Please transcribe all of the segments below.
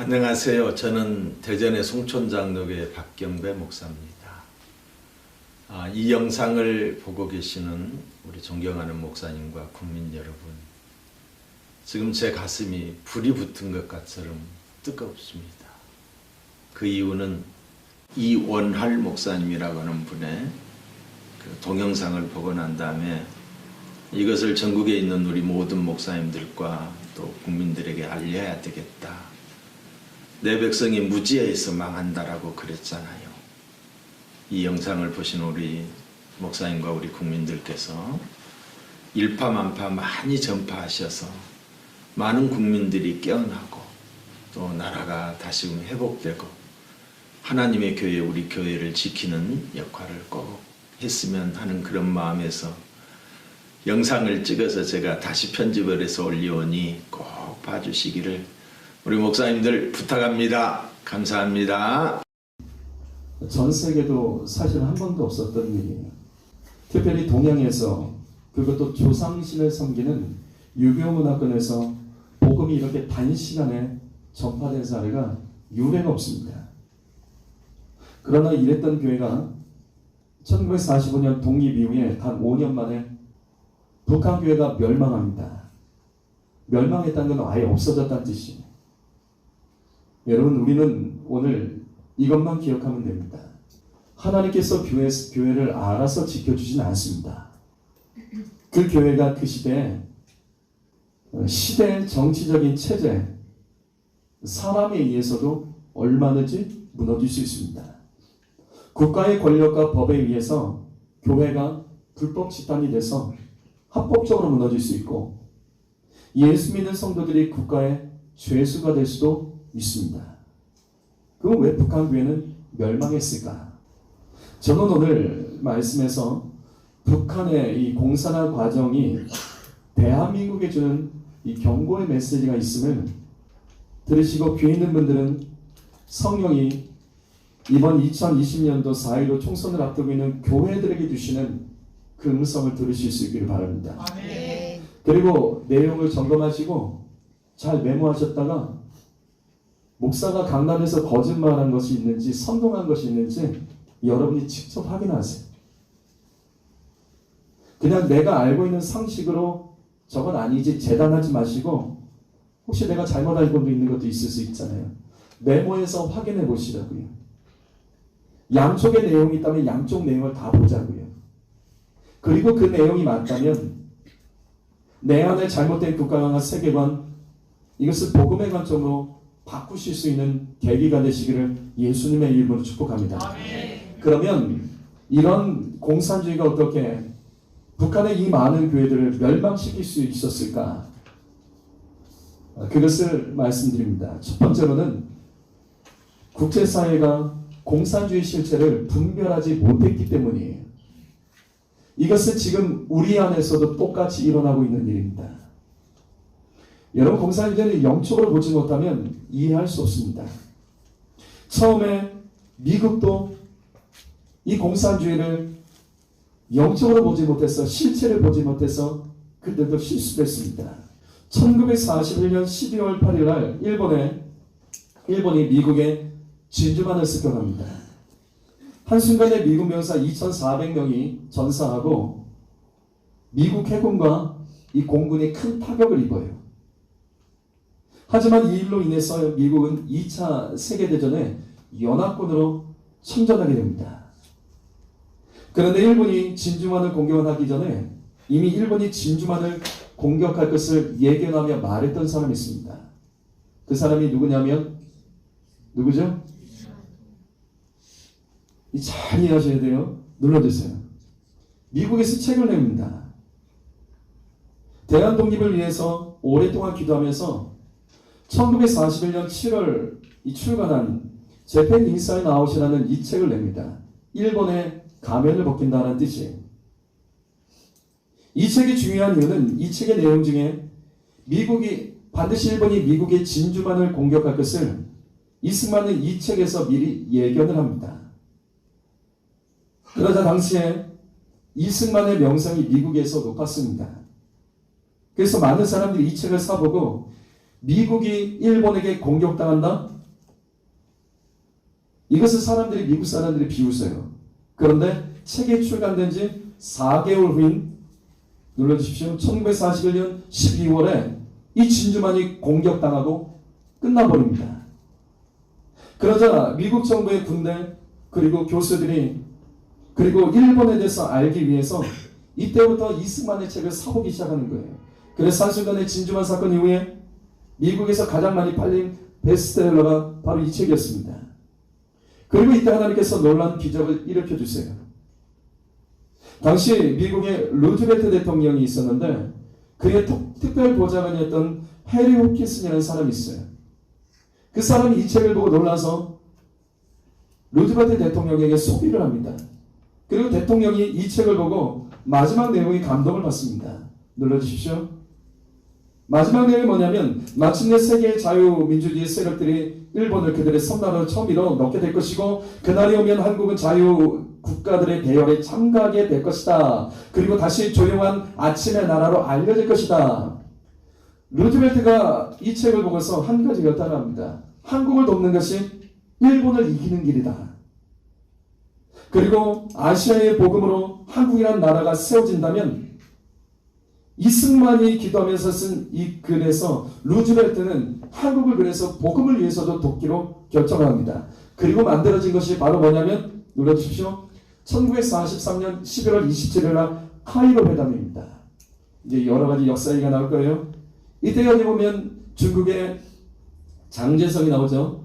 안녕하세요. 저는 대전의 송촌장로교회 박경배 목사입니다. 이 영상을 보고 계시는 우리 존경하는 목사님과 국민 여러분, 지금 제 가슴이 불이 붙은 것 같처럼 뜨겁습니다. 그 이유는 이원할 목사님이라고 하는 분의 그 동영상을 보고 난 다음에 이것을 전국에 있는 우리 모든 목사님들과 또 국민들에게 알려야 되겠다. 내 백성이 무지해서 망한다라고 그랬잖아요. 이 영상을 보신 우리 목사님과 우리 국민들께서 일파만파 많이 전파하셔서 많은 국민들이 깨어나고 또 나라가 다시금 회복되고 하나님의 교회, 우리 교회를 지키는 역할을 꼭 했으면 하는 그런 마음에서 영상을 찍어서 제가 다시 편집을 해서 올리오니 꼭 봐주시기를 우리 목사님들 부탁합니다. 감사합니다. 전 세계도 사실 한 번도 없었던 일이에요. 특별히 동양에서, 그것도 조상신을 섬기는 유교 문화권에서 복음이 이렇게 단시간에 전파된 사례가 유례가 없습니다. 그러나 이랬던 교회가 1945년 독립 이후에 단 5년 만에 북한 교회가 멸망합니다. 멸망했다는 건 아예 없어졌다는 뜻이에요. 여러분, 우리는 오늘 이것만 기억하면 됩니다. 하나님께서 교회를 알아서 지켜주진 않습니다. 그 교회가 그 시대의 정치적인 체제, 사람에 의해서도 얼마든지 무너질 수 있습니다. 국가의 권력과 법에 의해서 교회가 불법 집단이 돼서 합법적으로 무너질 수 있고, 예수 믿는 성도들이 국가의 죄수가 될 수도 있습니다. 그럼 왜 북한 교회는 멸망했을까? 저는 오늘 말씀에서 북한의 이 공산화 과정이 대한민국에 주는 이 경고의 메시지가 있음을 들으시고, 귀에 있는 분들은 성령이 이번 2020년도 4.15 총선을 앞두고 있는 교회들에게 주시는 그 음성을 들으실 수 있기를 바랍니다. 아멘. 그리고 내용을 점검하시고 잘 메모하셨다가 목사가 강단에서 거짓말한 것이 있는지 선동한 것이 있는지 여러분이 직접 확인하세요. 그냥 내가 알고 있는 상식으로 저건 아니지 재단하지 마시고, 혹시 내가 잘못 알고 있는 것도 있을 수 있잖아요. 메모해서 확인해 보시라고요. 양쪽의 내용이 있다면 양쪽 내용을 다 보자고요. 그리고 그 내용이 맞다면 내 안에 잘못된 국가관과 세계관, 이것을 복음의 관점으로 바꾸실 수 있는 계기가 되시기를 예수님의 이름으로 축복합니다. 아멘. 그러면 이런 공산주의가 어떻게 북한의 이 많은 교회들을 멸망시킬 수 있었을까? 그것을 말씀드립니다. 첫 번째로는 국제사회가 공산주의 실체를 분별하지 못했기 때문이에요. 이것은 지금 우리 안에서도 똑같이 일어나고 있는 일입니다. 여러분, 공산주의를 영적으로 보지 못하면 이해할 수 없습니다. 처음에 미국도 이 공산주의를 영적으로 보지 못해서, 실체를 보지 못해서 그들도 실수했습니다. 1941년 12월 8일 날 일본이 미국에 진주만을 습격합니다. 한순간에 미국 병사 2,400명이 전사하고 미국 해군과 이 공군이 큰 타격을 입어요. 하지만 이 일로 인해서 미국은 2차 세계대전에 연합군으로 참전하게 됩니다. 그런데 일본이 진주만을 공격하기 전에 이미 일본이 진주만을 공격할 것을 예견하며 말했던 사람이 있습니다. 그 사람이 누구냐면, 누구죠? 잘 이해하셔야 돼요. 눌러주세요. 미국에서 책을 냅니다. 대한 독립을 위해서 오랫동안 기도하면서 1941년 7월 출간한 재팬 인사이드 아웃이라는 이 책을 냅니다. 일본의 가면을 벗긴다는 뜻이에요. 이 책이 중요한 이유는 이 책의 내용 중에 반드시 일본이 미국의 진주만을 공격할 것을 이승만은 이 책에서 미리 예견을 합니다. 그러자 당시에 이승만의 명성이 미국에서 높았습니다. 그래서 많은 사람들이 이 책을 사보고 미국이 일본에게 공격당한다? 이것을 사람들이, 미국 사람들이 비웃어요. 그런데 책이 출간된 지 4개월 후인, 눌러주십시오, 1941년 12월에 이 진주만이 공격당하고 끝나버립니다. 그러자 미국 정부의 군대 그리고 교수들이 그리고 일본에 대해서 알기 위해서 이때부터 이승만의 책을 사보기 시작하는 거예요. 그래서 한순간에 진주만 사건 이후에 미국에서 가장 많이 팔린 베스트셀러가 바로 이 책이었습니다. 그리고 이때 하나님께서 놀라운 기적을 일으켜 주세요. 당시 미국의 루즈벨트 대통령이 있었는데 그의 특별 보좌관이었던 해리 호킨슨이라는 사람이 있어요. 그 사람이 이 책을 보고 놀라서 루즈벨트 대통령에게 소비를 합니다. 그리고 대통령이 이 책을 보고 마지막 내용에 감동을 받습니다. 눌러주십시오. 마지막 내용이 뭐냐면 마침내 세계의 자유민주주의 세력들이 일본을 그들의 섬나라로 처음으로 넣게 될 것이고 그날이 오면 한국은 자유국가들의 대열에 참가하게 될 것이다. 그리고 다시 조용한 아침의 나라로 알려질 것이다. 루즈벨트가 이 책을 보고서 한 가지 결단을 합니다. 한국을 돕는 것이 일본을 이기는 길이다. 그리고 아시아의 복음으로 한국이라는 나라가 세워진다면 이승만이 기도하면서 쓴 이 글에서 루즈벨트는 한국을 그래서 복음을 위해서도 돕기로 결정합니다. 그리고 만들어진 것이 바로 뭐냐면 눌러주십시오. 1943년 11월 27일 날 카이로 회담입니다. 이제 여러 가지 역사 얘기가 나올 거예요. 이때 여기 보면 중국의 장제성이 나오죠.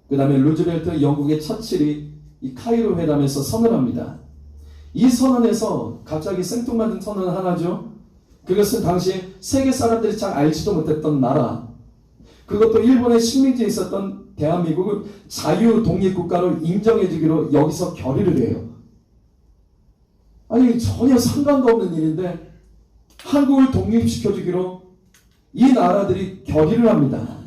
그 다음에 루즈벨트, 영국의 처칠이 이 카이로 회담에서 선언합니다. 이 선언에서 갑자기 생뚱맞은 선언 하나죠. 그것은 당시 세계 사람들이 잘 알지도 못했던 나라, 그것도 일본의 식민지에 있었던 대한민국을 자유 독립국가로 인정해주기로 여기서 결의를 해요. 아니 전혀 상관도 없는 일인데 한국을 독립시켜주기로 이 나라들이 결의를 합니다.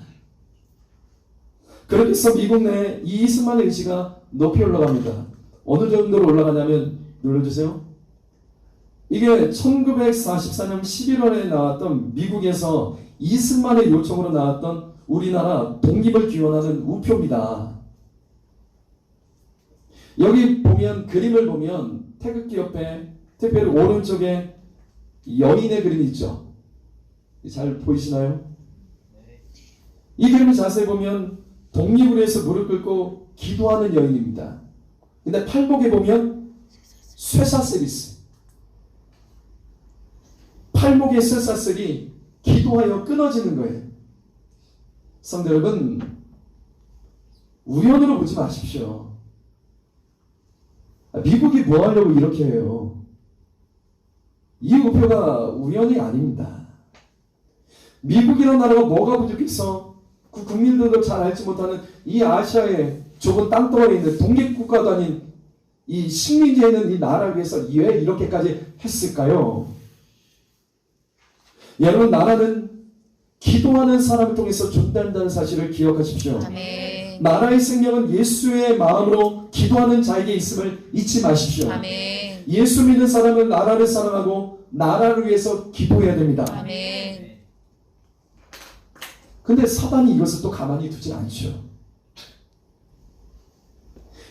그렇게 해서 미국 내에 이 이승만의 의지가 높이 올라갑니다. 어느 정도로 올라가냐면 눌러주세요. 이게 1944년 11월에 나왔던 미국에서 이승만의 요청으로 나왔던 우리나라 독립을 기원하는 우표입니다. 여기 보면 그림을 보면 태극기 옆에 특별히 오른쪽에 여인의 그림이 있죠. 잘 보이시나요? 이 그림을 자세히 보면 독립을 위해서 무릎 꿇고 기도하는 여인입니다. 근데 팔목에 보면 쇠사슬이 있어요. 팔목의 쇠사슬이 기도하여 끊어지는 거예요. 성도 여러분, 우연으로 보지 마십시오. 미국이 뭐 하려고 이렇게 해요? 이 우표가 우연이 아닙니다. 미국이라는 나라가 뭐가 부족해서 그 국민들도 잘 알지 못하는 이 아시아의 좁은 땅덩어리에 있는 독립국가도 아닌 이 식민지에 있는 이 나라를 위해서 왜 이렇게까지 했을까요? 여러분, 나라는 기도하는 사람을 통해서 존재한다는 사실을 기억하십시오. 아멘. 나라의 생명은 예수의 마음으로 기도하는 자에게 있음을 잊지 마십시오. 아멘. 예수 믿는 사람은 나라를 사랑하고 나라를 위해서 기도해야 됩니다. 아멘. 근데 사단이 이것을 또 가만히 두지 않죠.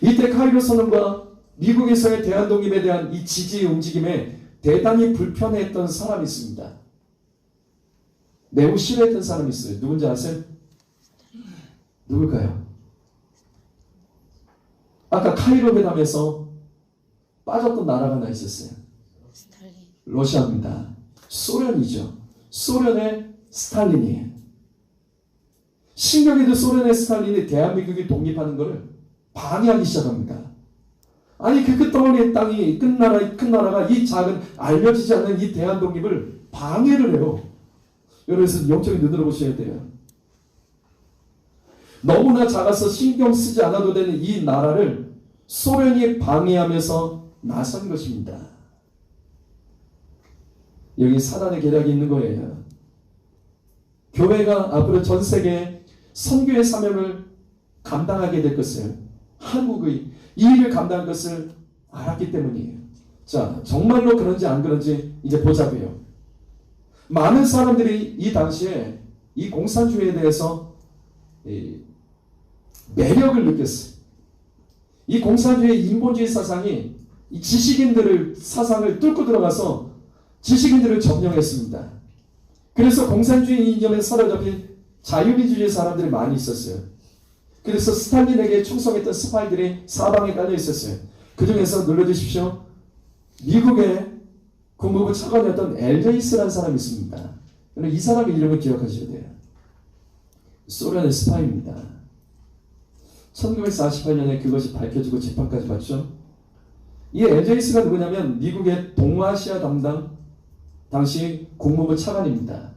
이때 카이로 선언과 미국에서의 대한독립에 대한 이 지지 움직임에 대단히 불편해했던 사람이 있습니다. 매우 싫어했던 사람이 있어요. 누군지 아세요? 누굴까요? 아까 카이로 회담에서 빠졌던 나라가 하나 있었어요. 스탈린. 러시아입니다. 소련이죠. 소련의 스탈린이에요. 신기하게도 소련의 스탈린이 대한민국이 독립하는 것을 방해하기 시작합니다. 아니 그 끝덩어리의 땅이 큰 나라가 이 작은 알려지지 않는 이 대한 독립을 방해를 해요. 여러분 영적인 눈으로 보셔야 돼요. 너무나 작아서 신경 쓰지 않아도 되는 이 나라를 소련이 방해하면서 나선 것입니다. 여기 사단의 계략이 있는 거예요. 교회가 앞으로 전 세계에 선교의 사명을 감당하게 될 것을, 한국의 이 일을 감당할 것을 알았기 때문이에요. 자, 정말로 그런지 안 그런지 이제 보자고요. 많은 사람들이 이 당시에 이 공산주의에 대해서 매력을 느꼈어요. 이 공산주의 인본주의 사상이 이 지식인들을 사상을 뚫고 들어가서 지식인들을 점령했습니다. 그래서 공산주의 이념에 사로잡힌 자유민주주의 사람들이 많이 있었어요. 그래서 스탈린에게 충성했던 스파이들이 사방에 깔려 있었어요. 그 중에서 눌러주십시오. 미국의 국무부 차관이었던 엘제이스라는 사람이 있습니다. 이 사람의 이름을 기억하셔야 돼요. 소련의 스파이입니다. 1948년에 그것이 밝혀지고 재판까지 받죠. 이 엘제이스가 누구냐면 미국의 동아시아 담당 당시 국무부 차관입니다.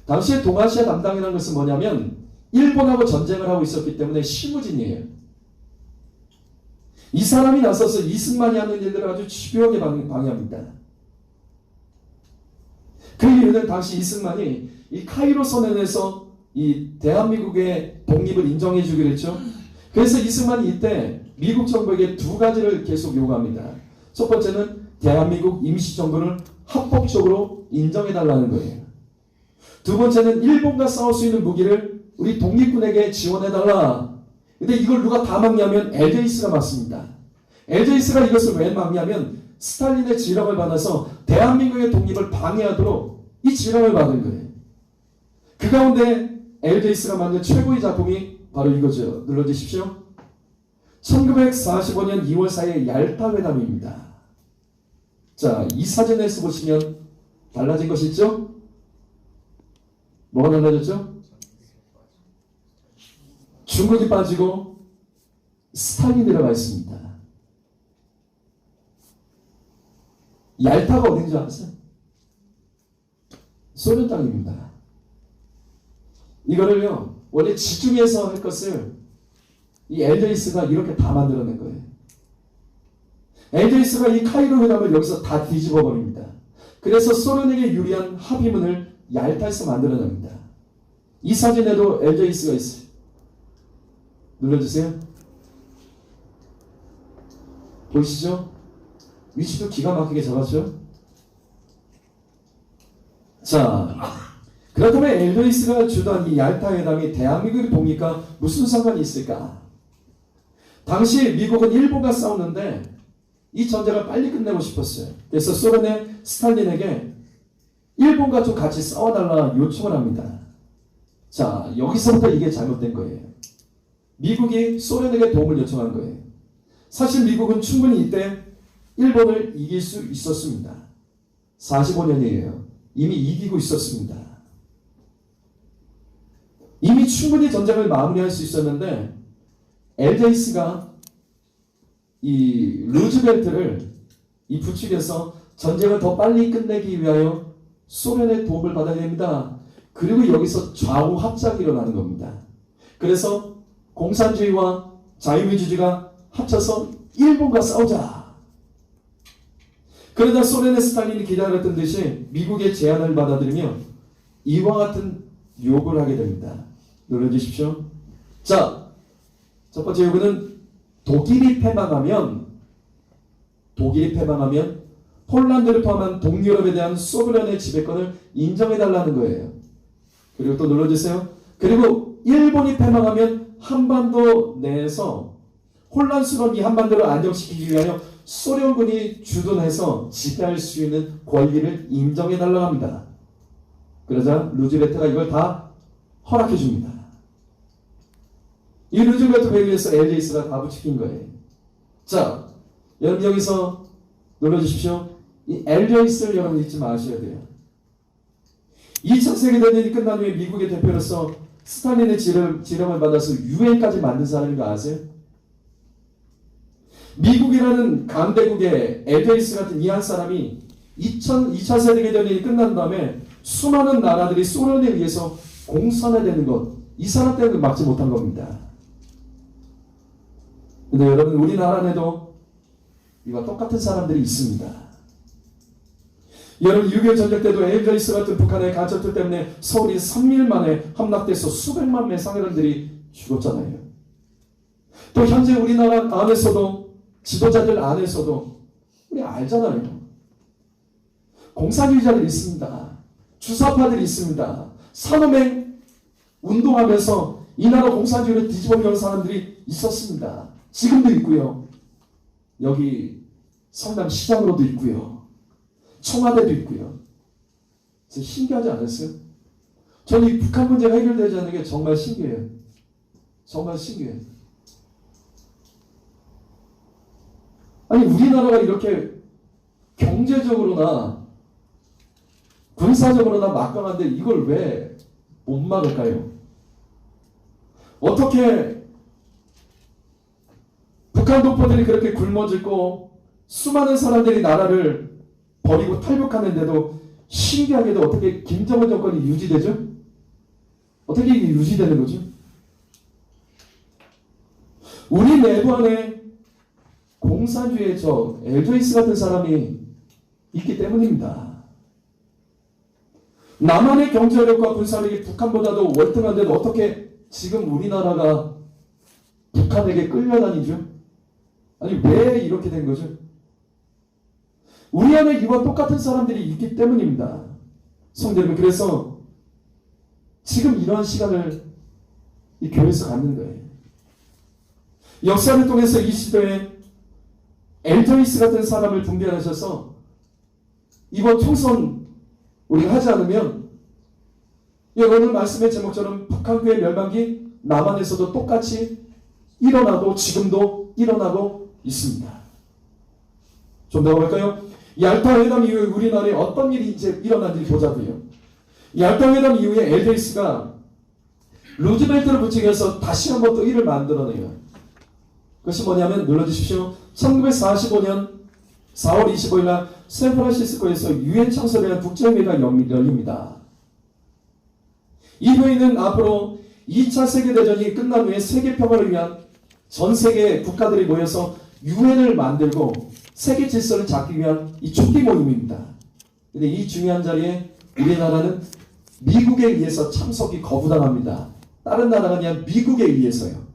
당시의 동아시아 담당이라는 것은 뭐냐면 일본하고 전쟁을 하고 있었기 때문에 실무진이에요. 이 사람이 나서서 이승만이 하는 일들을 아주 집요하게 방해합니다. 그 이유는 당시 이승만이 이 카이로 선언에서 이 대한민국의 독립을 인정해 주기로 했죠. 그래서 이승만이 이때 미국 정부에게 두 가지를 계속 요구합니다. 첫 번째는 대한민국 임시정부를 합법적으로 인정해달라는 거예요. 두 번째는 일본과 싸울 수 있는 무기를 우리 독립군에게 지원해달라. 근데 이걸 누가 다 막냐면 엘제이스가 막습니다. 엘제이스가 이것을 왜 막냐면 스탈린의 지령을 받아서 대한민국의 독립을 방해하도록 이 지령을 받은 거예요. 그 가운데 엘제이스가 만든 최고의 작품이 바로 이거죠. 눌러주십시오. 1945년 2월 4일 얄타 회담입니다. 자, 이 사진에서 보시면 달라진 것이 있죠? 뭐가 달라졌죠? 중국이 빠지고 스탈린이 들어가 있습니다. 얄타가 어딘지 아세요? 소련 땅입니다. 이거를요, 원래 지중해에서 할 것을 이 엘제이스가 이렇게 다 만들어낸 거예요. 엘제이스가 이 카이로 회담을 여기서 다 뒤집어 버립니다. 그래서 소련에게 유리한 합의문을 얄타에서 만들어냅니다. 이 사진에도 엘제이스가 있어요. 눌러주세요. 보이시죠? 위치도 기가 막히게 잡았죠? 자, 그렇다면 엘제이스가 주도한 이 얄타 회담이 대한민국의 독립과 무슨 상관이 있을까? 당시 미국은 일본과 싸우는데 이 전쟁을 빨리 끝내고 싶었어요. 그래서 소련의 스탈린에게 일본과 좀 같이 싸워달라 요청을 합니다. 자, 여기서부터 이게 잘못된 거예요. 미국이 소련에게 도움을 요청한 거예요. 사실 미국은 충분히 이때 일본을 이길 수 있었습니다. 45년이에요. 이미 이기고 있었습니다. 이미 충분히 전쟁을 마무리할 수 있었는데 엘제이스가 이 루즈벨트를 이 부축해서 전쟁을 더 빨리 끝내기 위하여 소련의 도움을 받아야 됩니다. 그리고 여기서 좌우 합작이 일어나는 겁니다. 그래서 공산주의와 자유민주주의가 합쳐서 일본과 싸우자. 그러다 소련의 스탈린이 기다렸던 듯이 미국의 제안을 받아들이며 이와 같은 요구를 하게 됩니다. 눌러주십시오. 자, 첫 번째 요구는 독일이 패망하면 폴란드를 포함한 동유럽에 대한 소련의 지배권을 인정해달라는 거예요. 그리고 또 눌러주세요. 그리고 일본이 패망하면 한반도 내에서 혼란스러운 이 한반도를 안정시키기 위하여 소련군이 주둔해서 지배할 수 있는 권리를 인정해달라고 합니다. 그러자 루즈벨트가 이걸 다 허락해 줍니다. 이 루즈벨트 회의에서 엘제이스가 다 부추긴 거예요. 자, 여러분 여기서 눌러주십시오. 이 엘제이스를 여러분 잊지 마셔야 돼요. 2차 세계대전이 끝난 후에 미국의 대표로서 스탈린의 지령을 받아서 유엔까지 만든 사람인 거 아세요? 미국이라는 강대국의 엘제이스 같은 이 한 사람이 2차 세계대전이 끝난 다음에 수많은 나라들이 소련에 의해서 공산화되는 것, 이 사람 때문에 막지 못한 겁니다. 근데 여러분 우리나라 안에도 이와 똑같은 사람들이 있습니다. 여러분 6.25 전쟁 때도 엘제이스 같은 북한의 간첩들 때문에 서울이 3일 만에 함락돼서 수백만 명의 상인들이 죽었잖아요. 또 현재 우리나라 안에서도 지도자들 안에서도 우리 알잖아요. 공산주의자들이 있습니다. 주사파들이 있습니다. 산업행 운동하면서 이 나라 공산주의를 뒤집어려는 사람들이 있었습니다. 지금도 있고요. 여기 성남 시장으로도 있고요. 청와대도 있고요. 신기하지 않았어요? 저는 이 북한 문제가 해결되지 않는 게 정말 신기해요. 정말 신기해요. 아니 우리나라가 이렇게 경제적으로나 군사적으로나 막강한데 이걸 왜 못 막을까요? 어떻게 북한 독보들이 그렇게 굶어 죽고 수많은 사람들이 나라를 버리고 탈북하는데도 신기하게도 어떻게 김정은 정권이 유지되죠? 어떻게 이게 유지되는 거죠? 우리 내부 안에 공산주의의 저 LJS 같은 사람이 있기 때문입니다. 남한의 경제력과 군사력이 북한보다도 월등한데도 어떻게 지금 우리나라가 북한에게 끌려다니죠? 아니 왜 이렇게 된 거죠? 우리 안에 이와 똑같은 사람들이 있기 때문입니다. 성도 여러분, 그래서 지금 이러한 시간을 이 교회에서 갖는 거예요. 역사를 통해서 이 시대에 엘저이스 같은 사람을 분별하셔서 이번 총선 우리가 하지 않으면 오늘 말씀의 제목처럼 북한교회 멸망이 남한에서도 똑같이 일어나고 지금도 일어나고 있습니다. 좀 더 가볼까요? 얄타 회담 이후에 우리나라에 어떤 일이 이제 일어난지 보자고요. 얄타 회담 이후에 엘저이스가 루즈벨트를 부추겨서 다시 한번 또 일을 만들어내요. 그것이 뭐냐면 눌러주십시오. 1945년 4월 25일 날 샌프란시스코에서 유엔 창설에 대한 국제회의가 열립니다. 이 회의는 앞으로 2차 세계대전이 끝난 후에 세계 평화를 위한 전 세계 국가들이 모여서 유엔을 만들고 세계 질서를 잡기 위한 이 초기 모임입니다. 근데 이 중요한 자리에 우리나라는 미국에 의해서 참석이 거부당합니다. 다른 나라가 아니라 미국에 의해서요.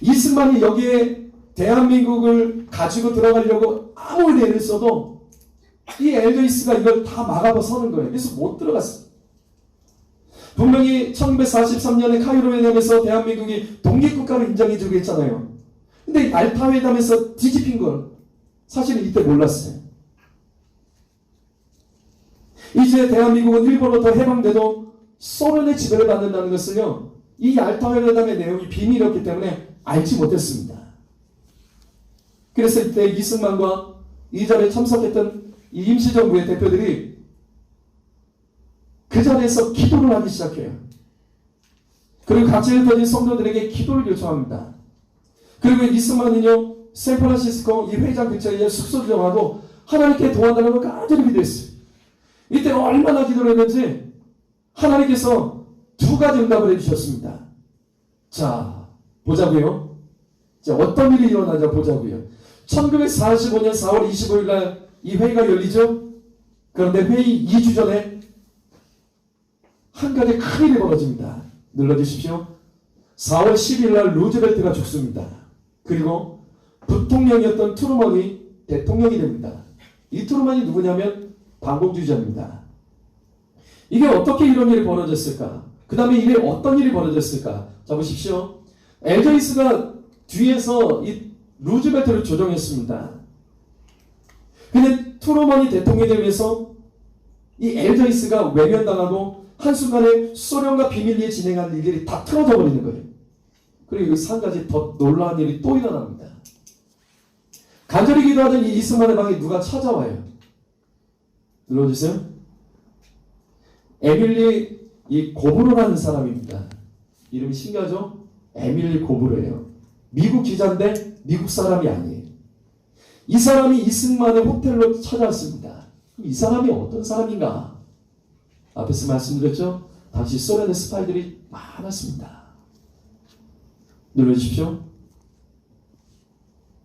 이승만이 여기에 대한민국을 가지고 들어가려고 아무리 애를 써도 이 엘저이스가 이걸 다 막아서는 거예요. 그래서 못 들어갔어요. 분명히 1943년에 카이로 회담에서 대한민국이 독립국가로 인정해주고 했잖아요. 근데 알타 회담에서 뒤집힌 걸 사실은 이때 몰랐어요. 이제 대한민국은 일본으로부터 해방돼도 소련의 지배를 받는다는 것을요, 이 알타 회담의 내용이 비밀이었기 때문에 알지 못했습니다. 그래서 이때 이승만과 이 자리에 참석했던 이 임시정부의 대표들이 그 자리에서 기도를 하기 시작해요. 그리고 같이 흩어진 성도들에게 기도를 요청합니다. 그리고 이승만은요, 샌프란시스코 이 회의장 근처에 숙소를 정하고 하나님께 도와달라고 간절히 기도했어요. 이때 얼마나 기도를 했는지 하나님께서 두 가지 응답을 해주셨습니다. 자, 보자고요. 자, 어떤 일이 일어나자 보자고요. 1945년 4월 25일 날 이 회의가 열리죠. 그런데 회의 2주 전에 한 가지 큰 일이 벌어집니다. 눌러주십시오. 4월 10일 날 루즈벨트가 죽습니다. 그리고 부통령이었던 트루먼이 대통령이 됩니다. 이 트루먼이 누구냐면 반공주의자입니다. 이게 어떻게 이런 일이 벌어졌을까? 그 다음에 이게 어떤 일이 벌어졌을까? 자, 보십시오. 엘저이스가 뒤에서 이 루즈벨트를 조종했습니다. 근데 트루먼이 대통령이 되면서 이 엘저이스가 외면당하고 한순간에 소련과 비밀리에 진행한 일들이 다 틀어져 버리는 거예요. 그리고 여기서 한 가지 더 놀라운 일이 또 일어납니다. 간절히 기도하던 이 이승만의 방에 누가 찾아와요. 눌러주세요. 에밀리 이 고브로라는 사람입니다. 이름이 신기하죠? 에밀리 고브로예요. 미국 기자인데 미국 사람이 아니에요. 이 사람이 이승만의 호텔로 찾아왔습니다. 이 사람이 어떤 사람인가? 앞에서 말씀드렸죠? 당시 소련의 스파이들이 많았습니다. 눌러주십시오.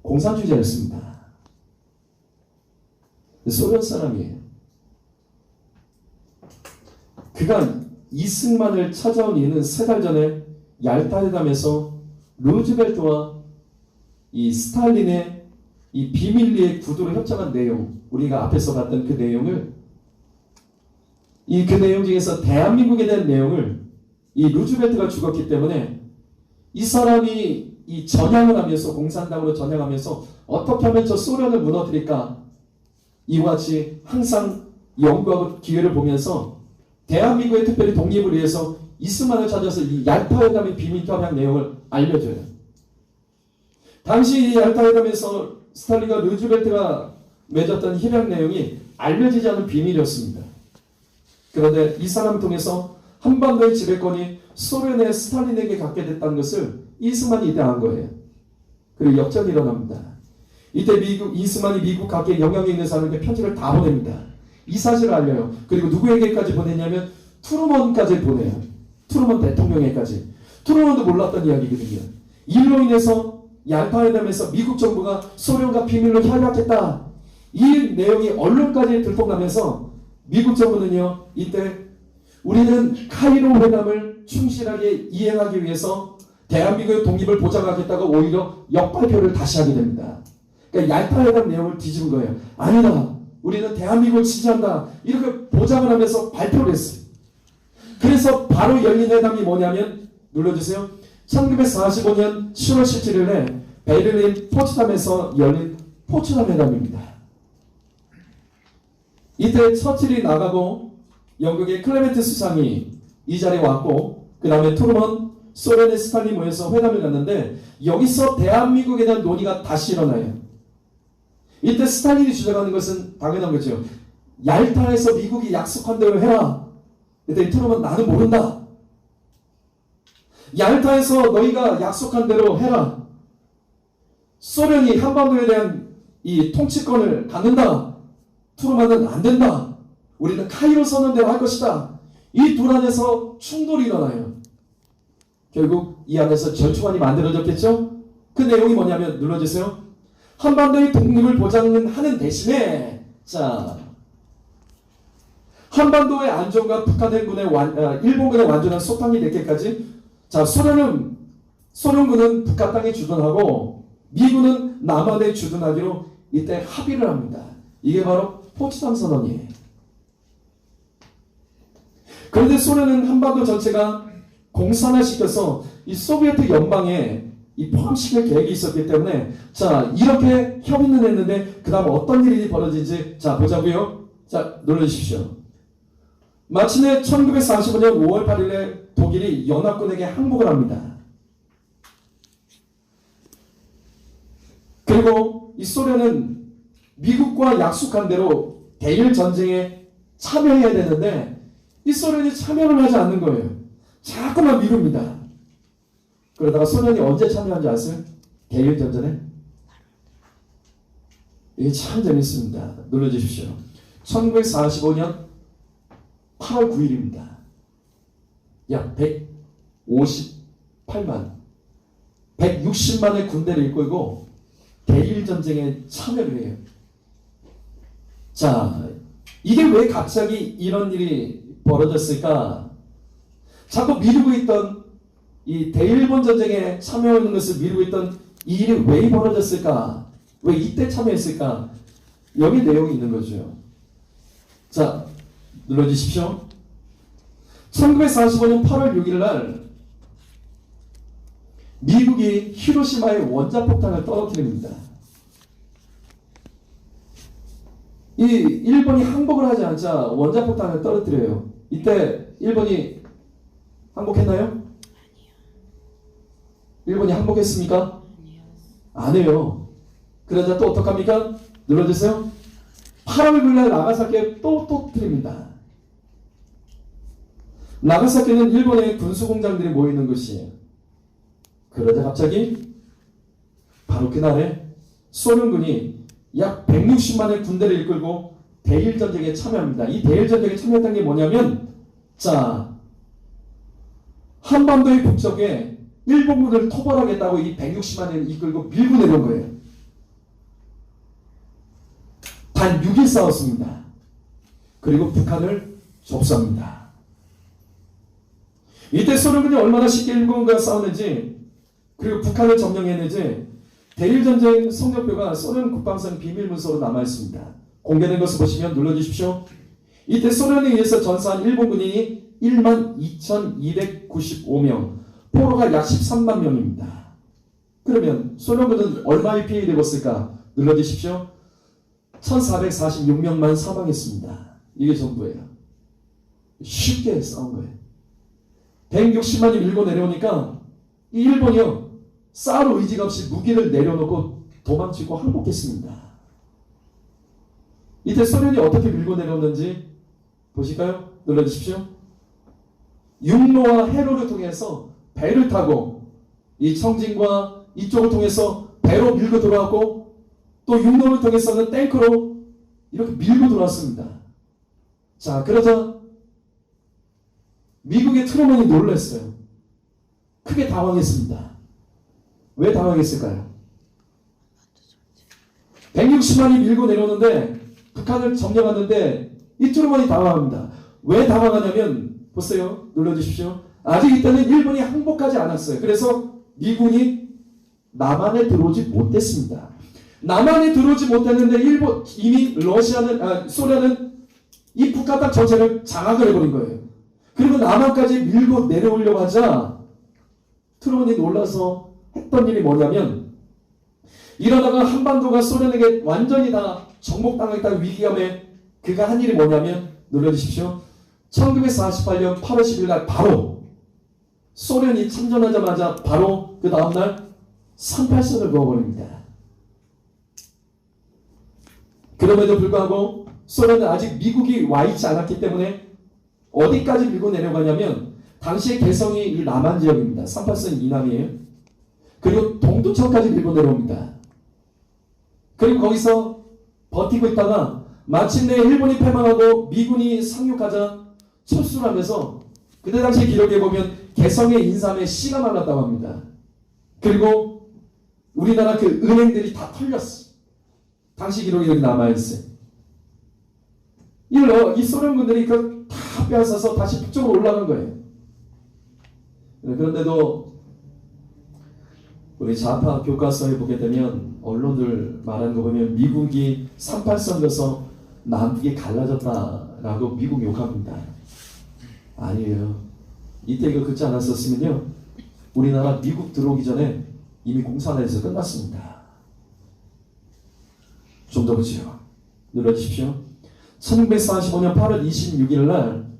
공산주의자였습니다. 소련 사람이에요. 그가 이승만을 찾아온 이유는 3달 전에 얄타 회담에서 루즈벨트와 이 스탈린의 이 비밀리에 구도로 협정한 내용, 우리가 앞에서 봤던 그 내용을 그 내용 중에서 대한민국에 대한 내용을 이 루즈벨트가 죽었기 때문에 이 사람이 이 전향을 하면서 공산당으로 전향하면서 어떻게 하면 저 소련을 무너뜨릴까 이와 같이 항상 연구하고 기회를 보면서 대한민국의 특별히 독립을 위해서 이스만을 찾아서 이 얄타회담의 비밀 협약 내용을 알려줘요. 당시 이 얄타회담에서 스탈린과 루즈벨트가 맺었던 협약 내용이 알려지지 않은 비밀이었습니다. 그런데 이 사람을 통해서 한반도의 지배권이 소련의 스탈린에게 갖게 됐다는 것을 이스만이 이때 안 거예요. 그리고 역전이 일어납니다. 이때 이스만이 미국 각계 영향력 있는 사람에게 편지를 다 보냅니다. 이 사실을 알려요. 그리고 누구에게까지 보냈냐면 트루먼까지 보내요. 트루먼 대통령에게까지. 트루먼도 몰랐던 이야기거든요. 이로 인해서 얄타회담에서 미국 정부가 소련과 비밀로 협약했다. 이 내용이 언론까지 들통나면서 미국 정부는요, 이때 우리는 카이로 회담을 충실하게 이행하기 위해서 대한민국의 독립을 보장하겠다고 오히려 역발표를 다시 하게 됩니다. 그러니까 얄타회담 내용을 뒤집은 거예요. 아니다. 우리는 대한민국을 지지한다. 이렇게 보장을 하면서 발표를 했어요. 그래서 바로 열린 회담이 뭐냐면 눌러주세요. 1945년 7월 17일에 베를린 포츠담에서 열린 포츠담 회담입니다. 이때 처칠이 나가고 영국의 클레멘트 수상이 이 자리에 왔고 그 다음에 트루먼, 소련의 스탈린 모여서 회담을 갔는데 여기서 대한민국에 대한 논의가 다시 일어나요. 이때 스탈린이 주장하는 것은 당연한 거죠. 얄타에서 미국이 약속한 대로 해라. 그때 트루먼 나는 모른다. 얄타에서 너희가 약속한 대로 해라. 소련이 한반도에 대한 이 통치권을 갖는다. 트루먼은 안 된다. 우리는 카이로 선언대로 할 것이다. 이 둘 안에서 충돌이 일어나요. 결국 이 안에서 절충안이 만들어졌겠죠? 그 내용이 뭐냐면 눌러주세요. 한반도의 독립을 보장하는 대신에 자 한반도의 안정과 북한 해군의 일본군의 완전한 소탕이 될 때까지 자 소련군은 북한 땅에 주둔하고 미군은 남한에 주둔하기로 이때 합의를 합니다. 이게 바로 포츠담 선언이에요. 그런데 소련은 한반도 전체가 공산화시켜서 이 소비에트 연방에 이 포함시킬 계획이 있었기 때문에 자 이렇게 협의는 했는데 그 다음 어떤 일이 벌어진지 자 보자고요. 자 눌러주십시오. 마침내 1945년 5월 8일에 독일이 연합군에게 항복을 합니다. 그리고 이 소련은 미국과 약속한 대로 대일 전쟁에 참여해야 되는데 이 소련이 참여를 하지 않는 거예요. 자꾸만 미룹니다. 그러다가 소련이 언제 참여한지 아세요? 대일 전쟁에? 이게 참 재밌습니다. 눌러주십시오. 1945년 8월 9일입니다. 약 158만, 160만의 군대를 이끌고 대일 전쟁에 참여를 해요. 자, 이게 왜 갑자기 이런 일이 벌어졌을까? 자꾸 미루고 있던 이 대일본 전쟁에 참여하는 것을 미루고 있던 이 일이 왜 벌어졌을까? 왜 이때 참여했을까? 여기 내용이 있는 거죠. 자, 눌러주십시오. 1945년 8월 6일 날 미국이 히로시마에 원자폭탄을 떨어뜨립니다. 이 일본이 항복을 하지 않자 원자폭탄을 떨어뜨려요. 이때 일본이 항복했나요? 일본이 항복했습니까? 안 해요. 그러자 또 어떡합니까? 눌러주세요. 8월 9일 날 나가사키에 또 터뜨립니다. 나가사키는 일본의 군수공장들이 모이는 곳이에요. 그러자 갑자기 바로 그날에 소련군이 약 160만의 군대를 이끌고 대일전쟁에 참여합니다. 이 대일전쟁에 참여했던 게 뭐냐면 자 한반도의 북쪽에 일본군을 토벌하겠다고 이 160만을 이끌고 밀고 내려온 거예요. 단 6일 싸웠습니다. 그리고 북한을 접수합니다. 이때 소련군이 얼마나 쉽게 일본군과 싸웠는지 그리고 북한을 점령했는지 대일전쟁 성적표가 소련 국방성 비밀문서로 남아있습니다. 공개된 것을 보시면 눌러주십시오. 이때 소련에 의해서 전사한 일본군이 1만 2,295명, 포로가 약 13만 명입니다. 그러면 소련군은 얼마의 피해를 입었을까? 눌러주십시오. 1,446명만 사망했습니다. 이게 전부예요. 쉽게 싸운 거예요. 160만이 밀고 내려오니까 이 일본이요, 싸울 의지가 없이 무기를 내려놓고 도망치고 항복했습니다. 이때 소련이 어떻게 밀고 내려오는지 보실까요? 눌러주십시오. 육로와 해로를 통해서 배를 타고 이 청진과 이쪽을 통해서 배로 밀고 들어왔고, 또 육로를 통해서는 탱크로 이렇게 밀고 들어왔습니다. 자, 그러자 미국의 트루먼이 놀랐어요. 크게 당황했습니다. 왜 당황했을까요? 160만이 밀고 내려오는데 북한을 점령하는데 이 트루먼이 당황합니다. 왜 당황하냐면, 보세요. 눌러주십시오. 아직 이때는 일본이 항복하지 않았어요. 그래서 미군이 남한에 들어오지 못했습니다. 남한에 들어오지 못했는데 이미 소련은 이 북한 땅 전체를 장악을 해버린 거예요. 그리고 남한까지 밀고 내려오려고 하자 트루먼이 놀라서 했던 일이 뭐냐면, 이러다가 한반도가 소련에게 완전히 다 정복당하겠다는 위기감에 그가 한 일이 뭐냐면, 눌러주십시오. 1948년 8월 10일 날 바로 소련이 참전하자마자 바로 그 다음날 38선을 그어버립니다. 그럼에도 불구하고 소련은 아직 미국이 와 있지 않았기 때문에 어디까지 밀고 내려가냐면, 당시의 개성이 이 남한 지역입니다. 38선 이남이에요. 그리고 동두천까지 밀고 내려옵니다. 그리고 거기서 버티고 있다가 마침내 일본이 패망하고 미군이 상륙하자 철수를 하면서, 그때 당시 기록에 보면 개성의 인삼에 씨가 말랐다고 합니다. 그리고 우리나라 그 은행들이 다 털렸어. 당시 기록이 여기 남아있어요. 이 소련군들이 그걸 다 빼앗아서 다시 북쪽으로 올라간 거예요. 그런데도 우리 좌파 교과서에 보게 되면 언론들 말하는 거 보면 미국이 38선에서 남북이 갈라졌다라고 미국 욕합니다. 아니에요. 이때 이거 긋지 않았었으면요, 우리나라 미국 들어오기 전에 이미 공산화해서 끝났습니다. 좀 더 보지요. 눌러주십시오. 1945년 8월 26일 날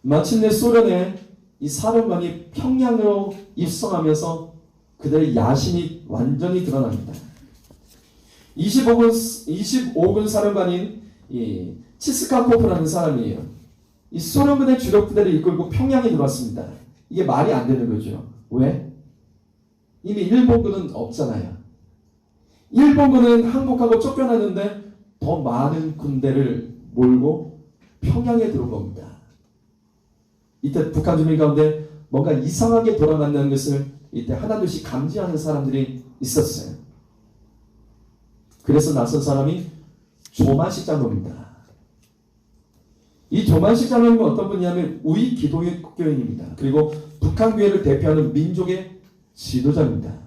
마침내 소련의 이 사령관이 평양으로 입성하면서 그들의 야심이 완전히 드러납니다. 25군 사령관인 이 치스카코프라는 사람이에요. 이 소련군의 주력 부대를 이끌고 평양에 들어왔습니다. 이게 말이 안 되는 거죠. 왜? 이미 일본군은 없잖아요. 일본군은 항복하고 쫓겨나는데 더 많은 군대를 몰고 평양에 들어온 겁니다. 이때 북한 주민 가운데 뭔가 이상하게 돌아간다는 것을 이때 하나둘씩 감지하는 사람들이 있었어요. 그래서 나선 사람이 조만식 장로입니다. 이 조만식 장로님은 어떤 분이냐면 우익 기독교인입니다. 그리고 북한 교회를 대표하는 민족의 지도자입니다.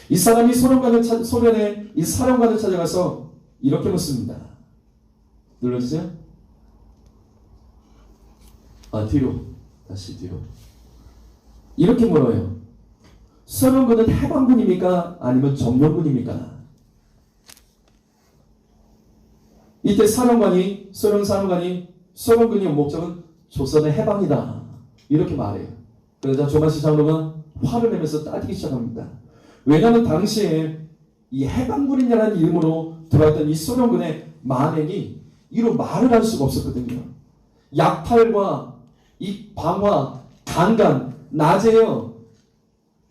이 사람이 소련의 이 사령관을 찾아가서 이렇게 묻습니다. 눌러주세요. 뒤로. 다시 뒤로. 이렇게 물어요. 소련군은 해방군입니까? 아니면 점령군입니까? 이때 소련 사령관이 소련군의 목적은 조선의 해방이다. 이렇게 말해요. 그러자 조만식 장로가 화를 내면서 따지기 시작합니다. 왜냐하면 당시에 이 해방군이라는 이름으로 들어왔던 이 소련군의 만행이 이로 말을 할 수가 없었거든요. 약탈과 이 방화, 강간, 낮에요.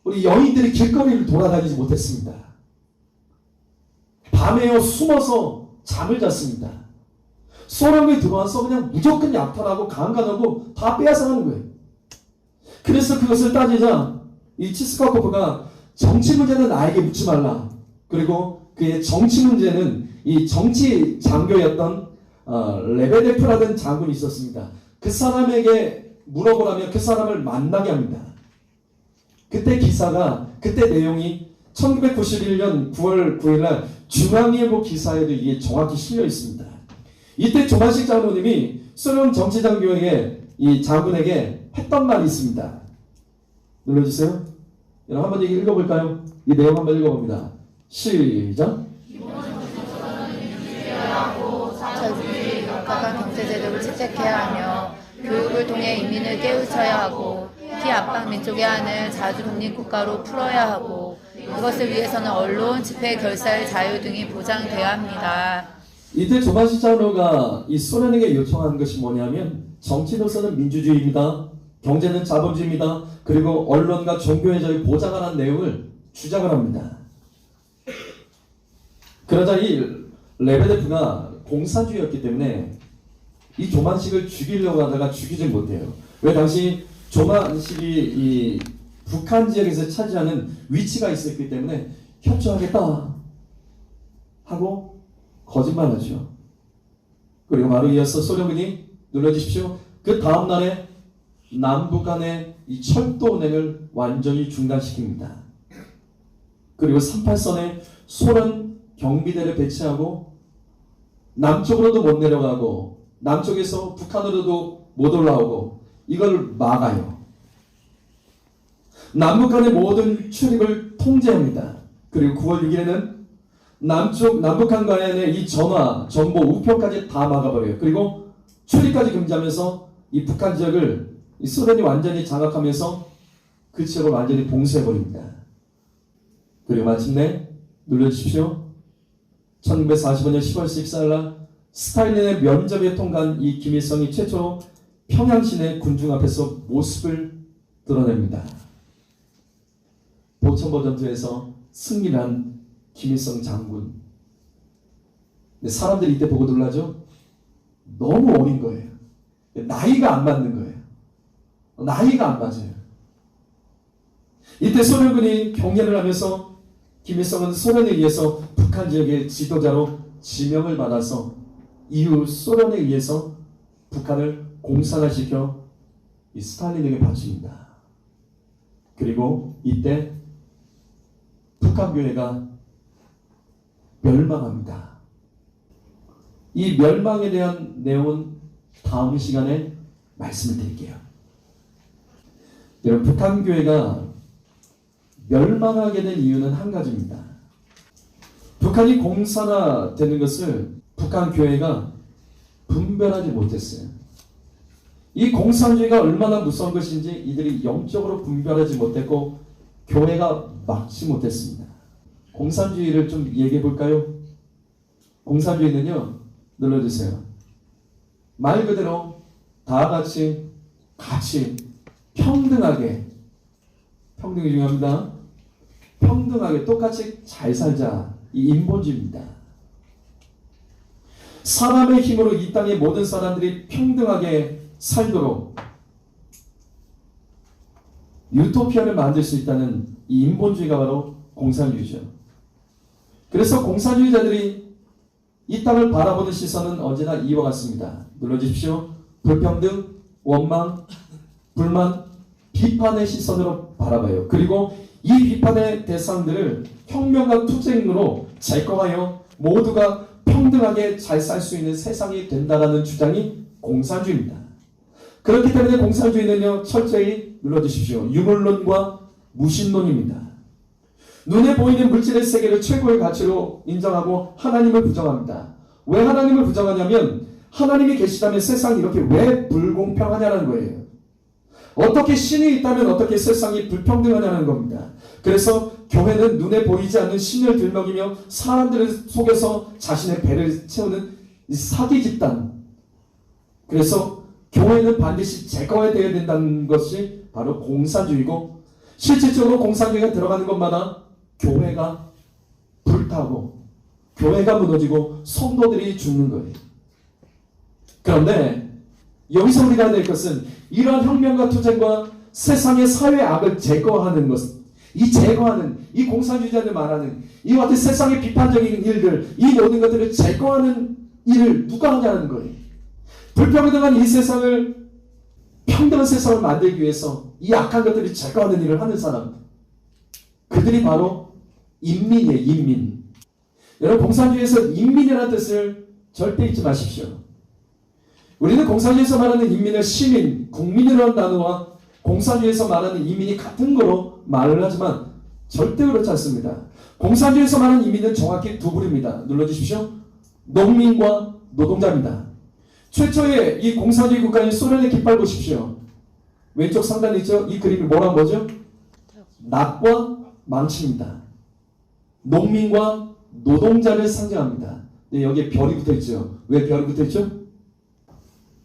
우리 여인들이 길거리를 돌아다니지 못했습니다. 밤에요 숨어서 잠을 잤습니다. 소련군이 들어와서 그냥 무조건 약탈하고 강간하고 다 빼앗아가는 거예요. 그래서 그것을 따지자 이 치스카코프가 정치 문제는 나에게 묻지 말라. 그리고 그의 정치 문제는 이 정치 장교였던 레베데프라는 장군이 있었습니다. 그 사람에게 물어보라며 그 사람을 만나게 합니다. 그때 내용이 1991년 9월 9일날 중앙일보 기사에도 이게 정확히 실려 있습니다. 이때 조만식 장로님이 소련 정치장교에게 이 장군에게 했던 말이 있습니다. 눌러주세요. 여러분 한번 읽어볼까요? 이 내용 한번 읽어봅니다. 시작. 자주주의 국가가 경제제도를 채택해야 하며 교육을 통해 인민을 깨우쳐야 하고 피압박 민족의 한을 자주 독립국가로 풀어야 하고 이것을 위해서는 언론, 집회, 결사의 자유 등이 보장돼야 합니다. 이때 조바시 장로가 이 소련에게 요청한 것이 뭐냐면 정치로서는 민주주의입니다. 경제는 자본주의입니다. 그리고 언론과 종교의 자유 보장하라는 내용을 주장을 합니다. 그러자 이 레베데프가 공산주의였기 때문에 이 조만식을 죽이려고 하다가 죽이질 못해요. 왜? 당시 조만식이 이 북한 지역에서 차지하는 위치가 있었기 때문에 협조하겠다 하고 거짓말하죠. 그리고 바로 이어서 소련군이 눌러주십시오. 그 다음 날에 남북 간의 이 철도 운행을 완전히 중단시킵니다. 그리고 38선에 소련 경비대를 배치하고 남쪽으로도 못 내려가고 남쪽에서 북한으로도 못 올라오고 이걸 막아요. 남북 간의 모든 출입을 통제합니다. 그리고 9월 6일에는 남북한 간의 이 전화, 정보, 우표까지 다 막아버려요. 그리고 출입까지 금지하면서 이 북한 지역을 이 소련이 완전히 장악하면서 그 지역을 완전히 봉쇄해버립니다. 그리고 마침내 눌러주십시오. 1945년 10월 14일 날 스탈린의 면접에 통과한 이 김일성이 최초로 평양 시내 군중 앞에서 모습을 드러냅니다. 보천보 전투에서 승리를 한 김일성 장군. 근데 사람들이 이때 보고 놀라죠? 너무 어린 거예요. 나이가 안 맞는 거예요. 나이가 안 맞아요. 이때 소련군이 경례를 하면서 김일성은 소련에 의해서 북한 지역의 지도자로 지명을 받아서 이후 소련에 의해서 북한을 공산화시켜 이 스탈린에게 바칩니다. 그리고 이때 북한 교회가 멸망합니다. 이 멸망에 대한 내용은 다음 시간에 말씀을 드릴게요. 여러분, 북한 교회가 멸망하게 된 이유는 한 가지입니다. 북한이 공산화되는 것을 북한 교회가 분별하지 못했어요. 이 공산주의가 얼마나 무서운 것인지 이들이 영적으로 분별하지 못했고 교회가 막지 못했습니다. 공산주의를 좀 얘기해 볼까요? 공산주의는요, 눌러주세요. 말 그대로 다 같이 평등하게, 평등이 중요합니다. 평등하게 똑같이 잘 살자. 이 인본주의입니다. 사람의 힘으로 이 땅의 모든 사람들이 평등하게 살도록 유토피아를 만들 수 있다는 이 인본주의가 바로 공산주의죠. 그래서 공산주의자들이 이 땅을 바라보는 시선은 언제나 이와 같습니다. 눌러주십시오. 불평등, 원망, 불만, 비판의 시선으로 바라봐요. 그리고 이 비판의 대상들을 혁명과 투쟁으로 제거하여 모두가 평등하게 잘 살 수 있는 세상이 된다라는 주장이 공산주의입니다. 그렇기 때문에 공산주의는요, 철저히 눌러주십시오. 유물론과 무신론입니다. 눈에 보이는 물질의 세계를 최고의 가치로 인정하고 하나님을 부정합니다. 왜 하나님을 부정하냐면 하나님이 계시다면 세상이 이렇게 왜 불공평하냐는 거예요. 어떻게 신이 있다면 어떻게 세상이 불평등하냐는 겁니다. 그래서 교회는 눈에 보이지 않는 신을 들먹이며 사람들을 속여서 자신의 배를 채우는 사기 집단. 그래서 교회는 반드시 제거해야 된다는 것이 바로 공산주의고, 실질적으로 공산주의가 들어가는 것마다 교회가 불타고 교회가 무너지고 성도들이 죽는 거예요. 그런데 여기서 우리가 될 것은 이러한 혁명과 투쟁과 세상의 사회 악을 제거하는 것, 이 제거하는, 이 공산주의자들 말하는 이와 같은 세상의 비판적인 일들, 이 모든 것들을 제거하는 일을 누가 하냐는 거예요. 불평등한 이 세상을, 평등한 세상을 만들기 위해서 이 악한 것들을 제거하는 일을 하는 사람, 그들이 바로 인민이에요. 인민. 여러분, 공산주의에서 인민이라는 뜻을 절대 잊지 마십시오. 우리는 공산주의에서 말하는 인민을 시민, 국민이라는 단어와 공산주의에서 말하는 인민이 같은 거로 말을 하지만 절대 그렇지 않습니다. 공산주의에서 말하는 인민은 정확히 두 부류입니다. 눌러주십시오. 농민과 노동자입니다. 최초의 이 공산주의 국가인 소련의 깃발 보십시오. 왼쪽 상단에 있죠? 이 그림이 뭐란 거죠? 낫과 망치입니다. 농민과 노동자를 상징합니다. 네, 여기에 별이 붙어 있죠. 왜 별이 붙어 있죠?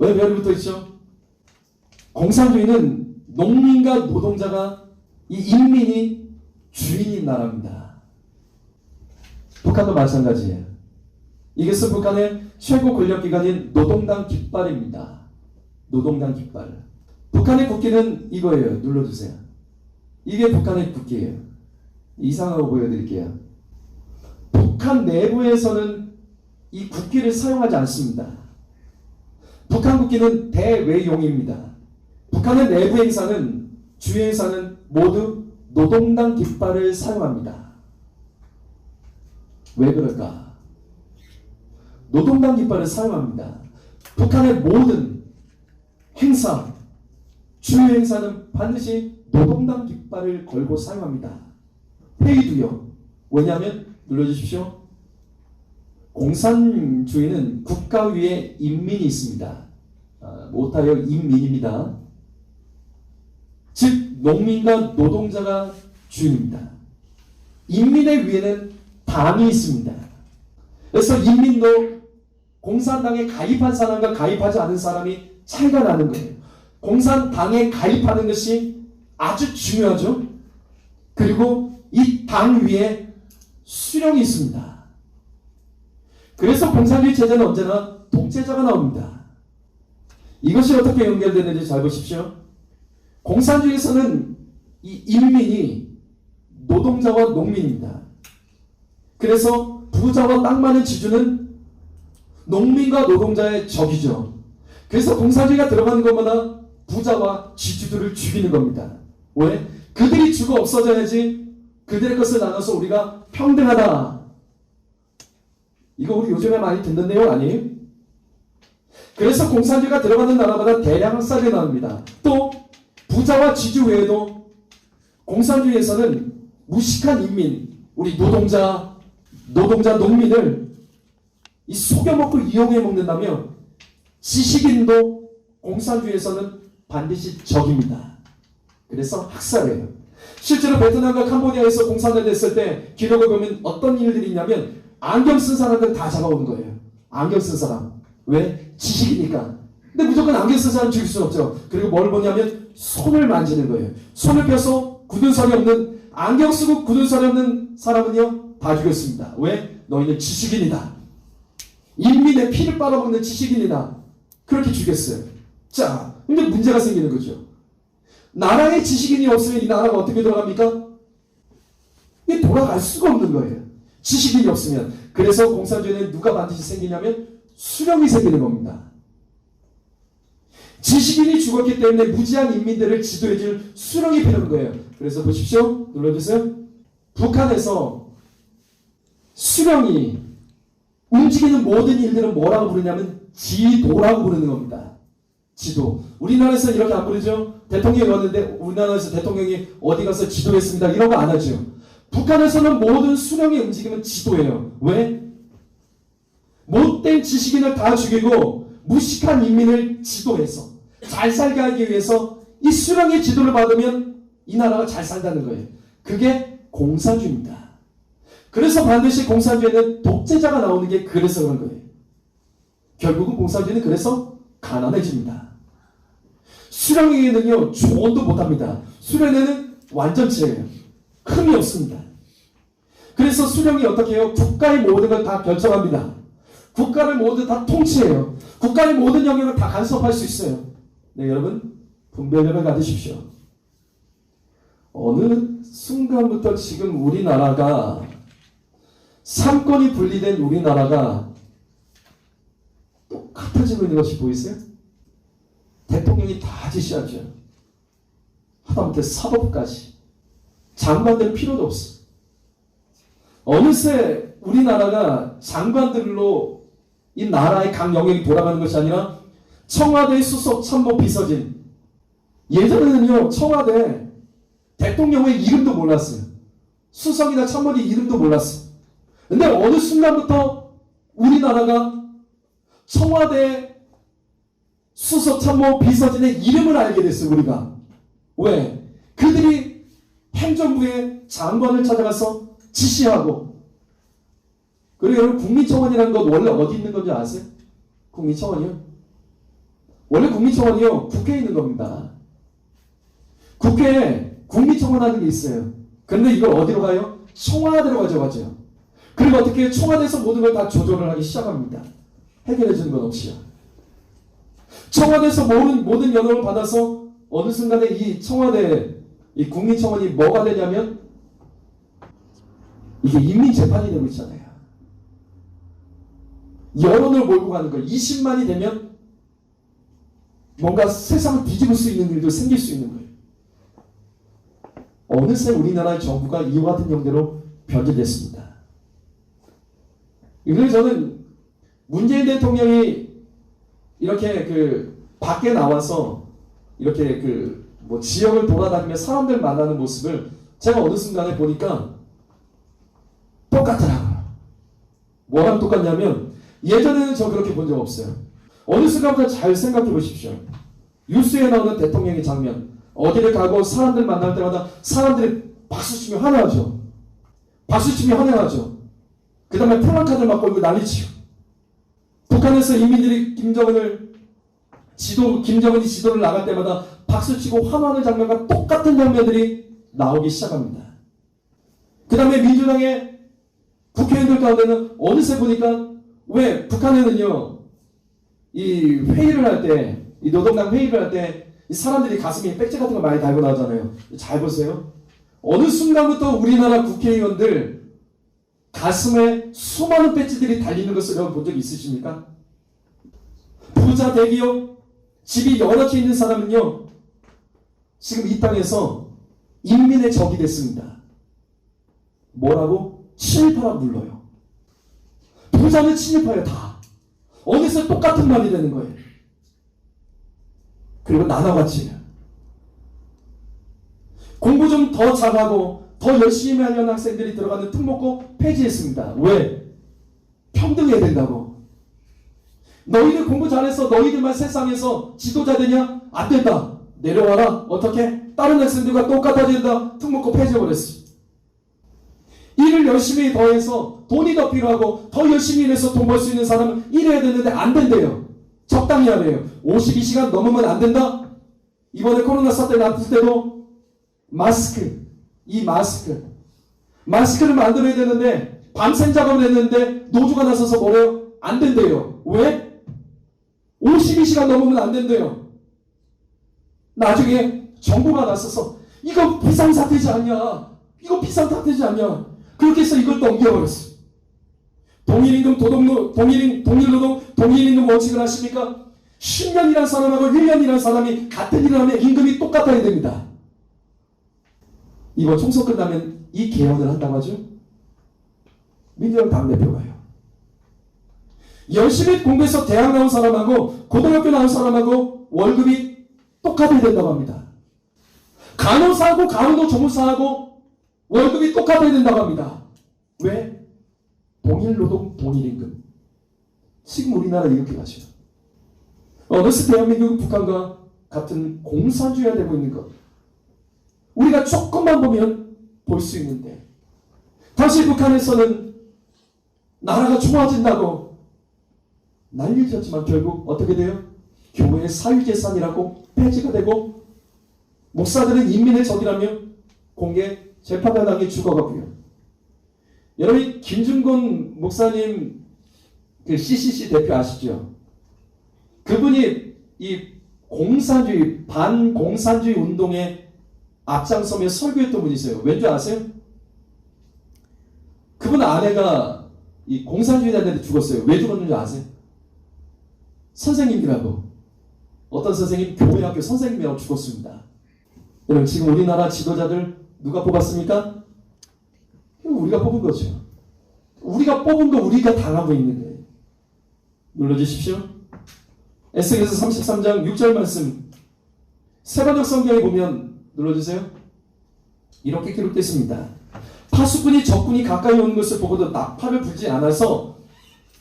왜 별이 붙어 있죠? 공산주의는 농민과 노동자가 이 인민이 주인인 나라입니다. 북한도 마찬가지예요. 이것은 북한의 최고 권력기관인 노동당 깃발입니다. 노동당 깃발. 북한의 국기는 이거예요. 눌러주세요. 이게 북한의 국기예요. 이상한 거 보여드릴게요. 북한 내부에서는 이 국기를 사용하지 않습니다. 북한 국기는 대외용입니다. 북한의 내부 행사는 주요 행사는 모두 노동당 깃발을 사용합니다. 왜 그럴까? 노동당 깃발을 사용합니다. 북한의 모든 행사, 주요 행사는 반드시 노동당 깃발을 걸고 사용합니다. 회의도요. 왜냐하면 눌러주십시오. 공산주의는 국가 위에 인민이 있습니다. 못하여 인민입니다. 즉 농민과 노동자가 주인입니다. 인민의 위에는 당이 있습니다. 그래서 인민도 공산당에 가입한 사람과 가입하지 않은 사람이 차이가 나는 거예요. 공산당에 가입하는 것이 아주 중요하죠. 그리고 이 당 위에 수령이 있습니다. 그래서 공산주의 체제는 언제나 독재자가 나옵니다. 이것이 어떻게 연결되는지 잘 보십시오. 공산주의에서는 이 인민이 노동자와 농민입니다. 그래서 부자와 땅 많은 지주는 농민과 노동자의 적이죠. 그래서 공산주의가 들어가는 것마다 부자와 지주들을 죽이는 겁니다. 왜? 그들이 죽어 없어져야지 그들의 것을 나눠서 우리가 평등하다. 이거 우리 요즘에 많이 듣는 내용 아니에요? 그래서 공산주의가 들어가는 나라마다 대량 학살이 나옵니다. 또 부자와 지주 외에도 공산주의에서는 무식한 인민, 우리 노동자, 농민을 이 속여먹고 이용해 먹는다며 지식인도 공산주의에서는 반드시 적입니다. 그래서 학살해요. 실제로 베트남과 캄보디아에서 공산당 됐을 때 기록을 보면 어떤 일들이 있냐면 안경 쓴 사람들 다 잡아오는 거예요. 안경 쓴 사람. 왜? 지식이니까. 근데 무조건 안경 쓴 사람 죽일 수 없죠. 그리고 뭘 보냐면 손을 만지는 거예요. 손을 펴서 굳은 살이 없는, 안경 쓰고 굳은 살이 없는 사람은요 다 죽였습니다. 왜? 너희는 지식인이다. 인민의 피를 빨아먹는 지식인이다. 그렇게 죽였어요. 자, 근데 문제가 생기는 거죠. 나라에 지식인이 없으면 이 나라가 어떻게 돌아갑니까? 이게 돌아갈 수가 없는 거예요. 지식인이 없으면. 그래서 공산주의는 누가 반드시 생기냐면 수령이 생기는 겁니다. 지식인이 죽었기 때문에 무지한 인민들을 지도해줄 수령이 필요한 거예요. 그래서 보십시오. 눌러주세요. 북한에서 수령이 움직이는 모든 일들은 뭐라고 부르냐면 지도라고 부르는 겁니다. 지도. 우리나라에서 이렇게 안 부르죠? 대통령이 왔는데 우리나라에서 대통령이 어디 가서 지도했습니다. 이런 거 안 하죠. 북한에서는 모든 수령의 움직임은 지도예요. 왜? 못된 지식인을 다 죽이고 무식한 인민을 지도해서 잘 살게 하기 위해서 이 수령의 지도를 받으면 이 나라가 잘 산다는 거예요. 그게 공산주의입니다. 그래서 반드시 공산주의는 독재자가 나오는 게 그래서 그런 거예요. 결국은 공산주의는 그래서 가난해집니다. 수령에게는요 조언도 못합니다. 수령에는 완전체예요. 흠이 없습니다. 그래서 수령이 어떻게 해요? 국가의 모든 걸 다 결정합니다. 국가를 모두 다 통치해요. 국가의 모든 영역을 다 간섭할 수 있어요. 네, 여러분 분별력을 가지십시오. 어느 순간부터 지금 우리나라가 삼권이 분리된 우리나라가 똑같아지고 있는 것이 보이세요? 대통령이 다 지시하죠. 하다못해 사법까지. 장관들 필요도 없어. 어느새 우리나라가 장관들로 이 나라의 각 영역이 돌아가는 것이 아니라 청와대 수석 참모 비서진. 예전에는요, 청와대 대통령의 이름도 몰랐어요. 수석이나 참모의 이름도 몰랐어요. 근데 어느 순간부터 우리나라가 청와대 수석 참모 비서진의 이름을 알게 됐어요, 우리가. 왜? 그들이 행정부의 장관을 찾아가서 지시하고. 그리고 여러분, 국민청원이라는 건 원래 어디 있는 건지 아세요? 국민청원이요? 원래 국민청원이요, 국회에 있는 겁니다. 국회에 국민청원하는 게 있어요. 근데 이걸 어디로 가요? 청와대로 가져가죠. 그리고 어떻게 청와대에서 모든 걸 다 조절을 하기 시작합니다. 해결해 주는 건 없이요. 청와대에서 모든 연락을 받아서 어느 순간에 이 청와대, 이 국민청원이 뭐가 되냐면 이게 인민재판이 되고 있잖아요. 여론을 몰고 가는 거예요. 20만이 되면 뭔가 세상을 뒤집을 수 있는 일도 생길 수 있는 거예요. 어느새 우리나라의 정부가 이와 같은 형태로 변질됐습니다. 그래서 저는 문재인 대통령이 이렇게 밖에 나와서 이렇게 지역을 돌아다니며 사람들 만나는 모습을 제가 어느 순간에 보니까 똑같더라고요. 뭐랑 똑같냐면 예전에는 저 그렇게 본 적 없어요. 어느 순간부터 잘 생각해 보십시오. 뉴스에 나오는 대통령의 장면. 어디를 가고 사람들 만날 때마다 사람들이 박수치며 환호하죠. 박수치며 환영하죠. 그 다음에 플래카드를 막 걸고 난리치고. 북한에서 인민들이 김정은이 지도를 나갈 때마다 박수치고 환호하는 장면과 똑같은 장면들이 나오기 시작합니다. 그 다음에 민주당의 국회의원들 가운데는 어느새 보니까 왜 북한에는요, 이 회의를 할 때, 이 노동당 회의를 할 때 이 사람들이 가슴에 배지 같은 거 많이 달고 나오잖아요. 잘 보세요. 어느 순간부터 우리나라 국회의원들 가슴에 수많은 배지들이 달리는 것을 여러분 본 적 있으십니까? 부자 대기업 집이 여러 채 있는 사람은요, 지금 이 땅에서 인민의 적이 됐습니다. 뭐라고? 친일파라고 불러요. 부자는 친일파예요, 다. 어느새 똑같은 말이 되는 거예요. 그리고 나눠가지요. 공부 좀 더 잘하고 더 열심히 하려는 학생들이 들어가는 특목고 폐지했습니다. 왜? 평등해야 된다고. 너희들 공부 잘해서 너희들만 세상에서 지도자 되냐? 안 된다. 내려와라. 어떻게? 다른 학생들과 똑같아야 된다. 특목고 폐지해버렸어. 일을 열심히 더 해서 돈이 더 필요하고 더 열심히 일해서 돈 벌 수 있는 사람은 일해야 되는데 안 된대요. 적당히 하래요. 52시간 넘으면 안 된다? 이번에 코로나 사태 났을 때도 마스크를 만들어야 되는데 밤샘 작업을 했는데 노조가 나서서 뭐래요? 안 된대요. 왜? 52시간 넘으면 안 된대요. 나중에 정부가 나서서 이거 비상사태지 않냐? 이거 비상사태지 않냐? 그렇게 해서 이걸 넘겨버렸어. 동일임금, 동일노동, 동일임금 원칙을 아십니까? 10년 일한 사람하고 1년 일한 사람이 같은 일을 하면 임금이 똑같아야 됩니다. 이번 총선 끝나면 이 개헌을 한다고 하죠? 민주당 당대표가요. 열심히 공부해서 대학 나온 사람하고 고등학교 나온 사람하고 월급이 똑같아야 된다고 합니다. 간호사하고 간호도 조무사하고 월급이 똑같아야 된다고 합니다. 왜? 동일노동, 동일임금. 지금 우리나라 이렇게 가죠. 어느새 대한민국 북한과 같은 공산주의가 되고 있는 것. 우리가 조금만 보면 볼 수 있는데 다시 북한에서는 나라가 좋아진다고 난리를 쳤지만 결국 어떻게 돼요? 교회의 사유재산이라고 폐지가 되고 목사들은 인민의 적이라며 공개 재판을 당해 죽어가고요. 여러분 김준곤 목사님 그 CCC 대표 아시죠? 그분이 이 공산주의 반공산주의 운동에 앞장서며 설교했던 분이 있어요. 왠지 아세요? 그분 아내가 이 공산주의자들한테 죽었어요. 왜 죽었는지 아세요? 선생님이라고. 어떤 선생님? 교회학교 선생님이라고 죽었습니다. 여러분 지금 우리나라 지도자들 누가 뽑았습니까? 우리가 뽑은 거죠. 우리가 뽑은 거 우리가 당하고 있는 거예요. 눌러주십시오. 에스겔서 33장 6절 말씀 세번역 성경에 보면 눌러주세요. 이렇게 기록됐습니다. 파수꾼이 적군이 가까이 오는 것을 보고도 나팔을 불지 않아서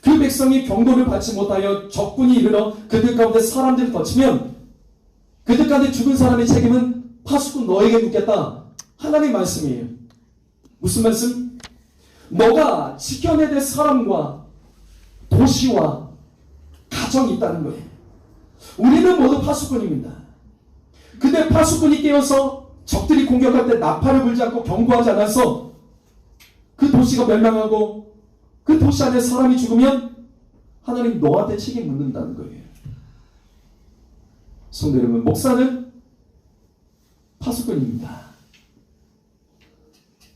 그 백성이 경고를 받지 못하여 적군이 이르러 그들 가운데 사람들을 덮치면 그들 가운데 죽은 사람의 책임은 파수꾼 너에게 묻겠다. 하나님의 말씀이에요. 무슨 말씀? 너가 지켜내야 될 사람과 도시와 가정이 있다는 거예요. 우리는 모두 파수꾼입니다. 근데 파수꾼이 깨어서 적들이 공격할 때 나팔을 불지 않고 경고하지 않아서 그 도시가 멸망하고 그 도시 안에 사람이 죽으면 하나님 너한테 책임 묻는다는 거예요. 성도 여러분, 목사는 파수꾼입니다.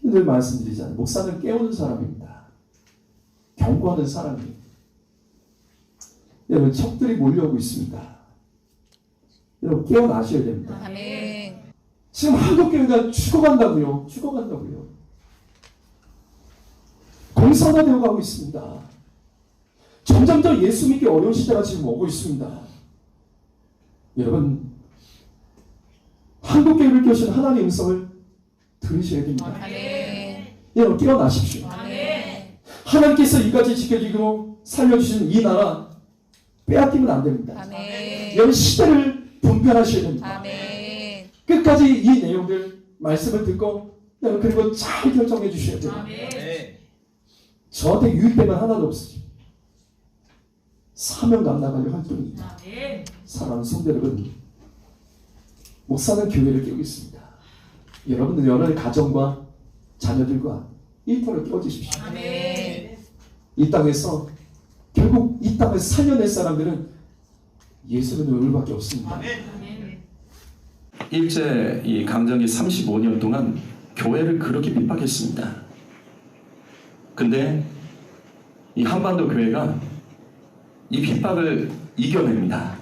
늘 말씀드리잖아요. 목사는 깨우는 사람입니다. 경고하는 사람이에요. 여러분, 적들이 몰려오고 있습니다. 여러분, 깨어나셔야 됩니다. 아멘. 지금 한국교회가 죽어간다고요. 죽어간다고요. 공산화되어 가고 있습니다. 점점 더 예수 믿기 어려운 시대가 지금 오고 있습니다. 여러분, 한국교회를 껴신 하나님의 음성을 들으셔야 됩니다. 아멘. 여러분, 깨어나십시오. 아멘. 하나님께서 이까지 지켜주고 살려주신 이 나라 빼앗기면 안 됩니다. 아멘. 여러분, 시대를 분별하셔야 됩니다. 아멘. 끝까지 이 내용들 말씀을 듣고 여러분 그리고 잘 결정해 주셔야 돼요. 아멘. 저한테 유익되면 하나도 없으죠. 사명 감당하려 활동입니다. 사랑하는 성도 여러분, 목사는 교회를 깨우고 있습니다. 여러분들 여러분의 가정과 자녀들과 일터를 깨워주십시오. 아멘. 이 땅에서 결국 이 땅을 살려낼 사람들은 예수는 우리밖에 없습니다. 일제 이 강점기 35년 동안 교회를 그렇게 핍박했습니다. 근데 이 한반도 교회가 이 핍박을 이겨냅니다.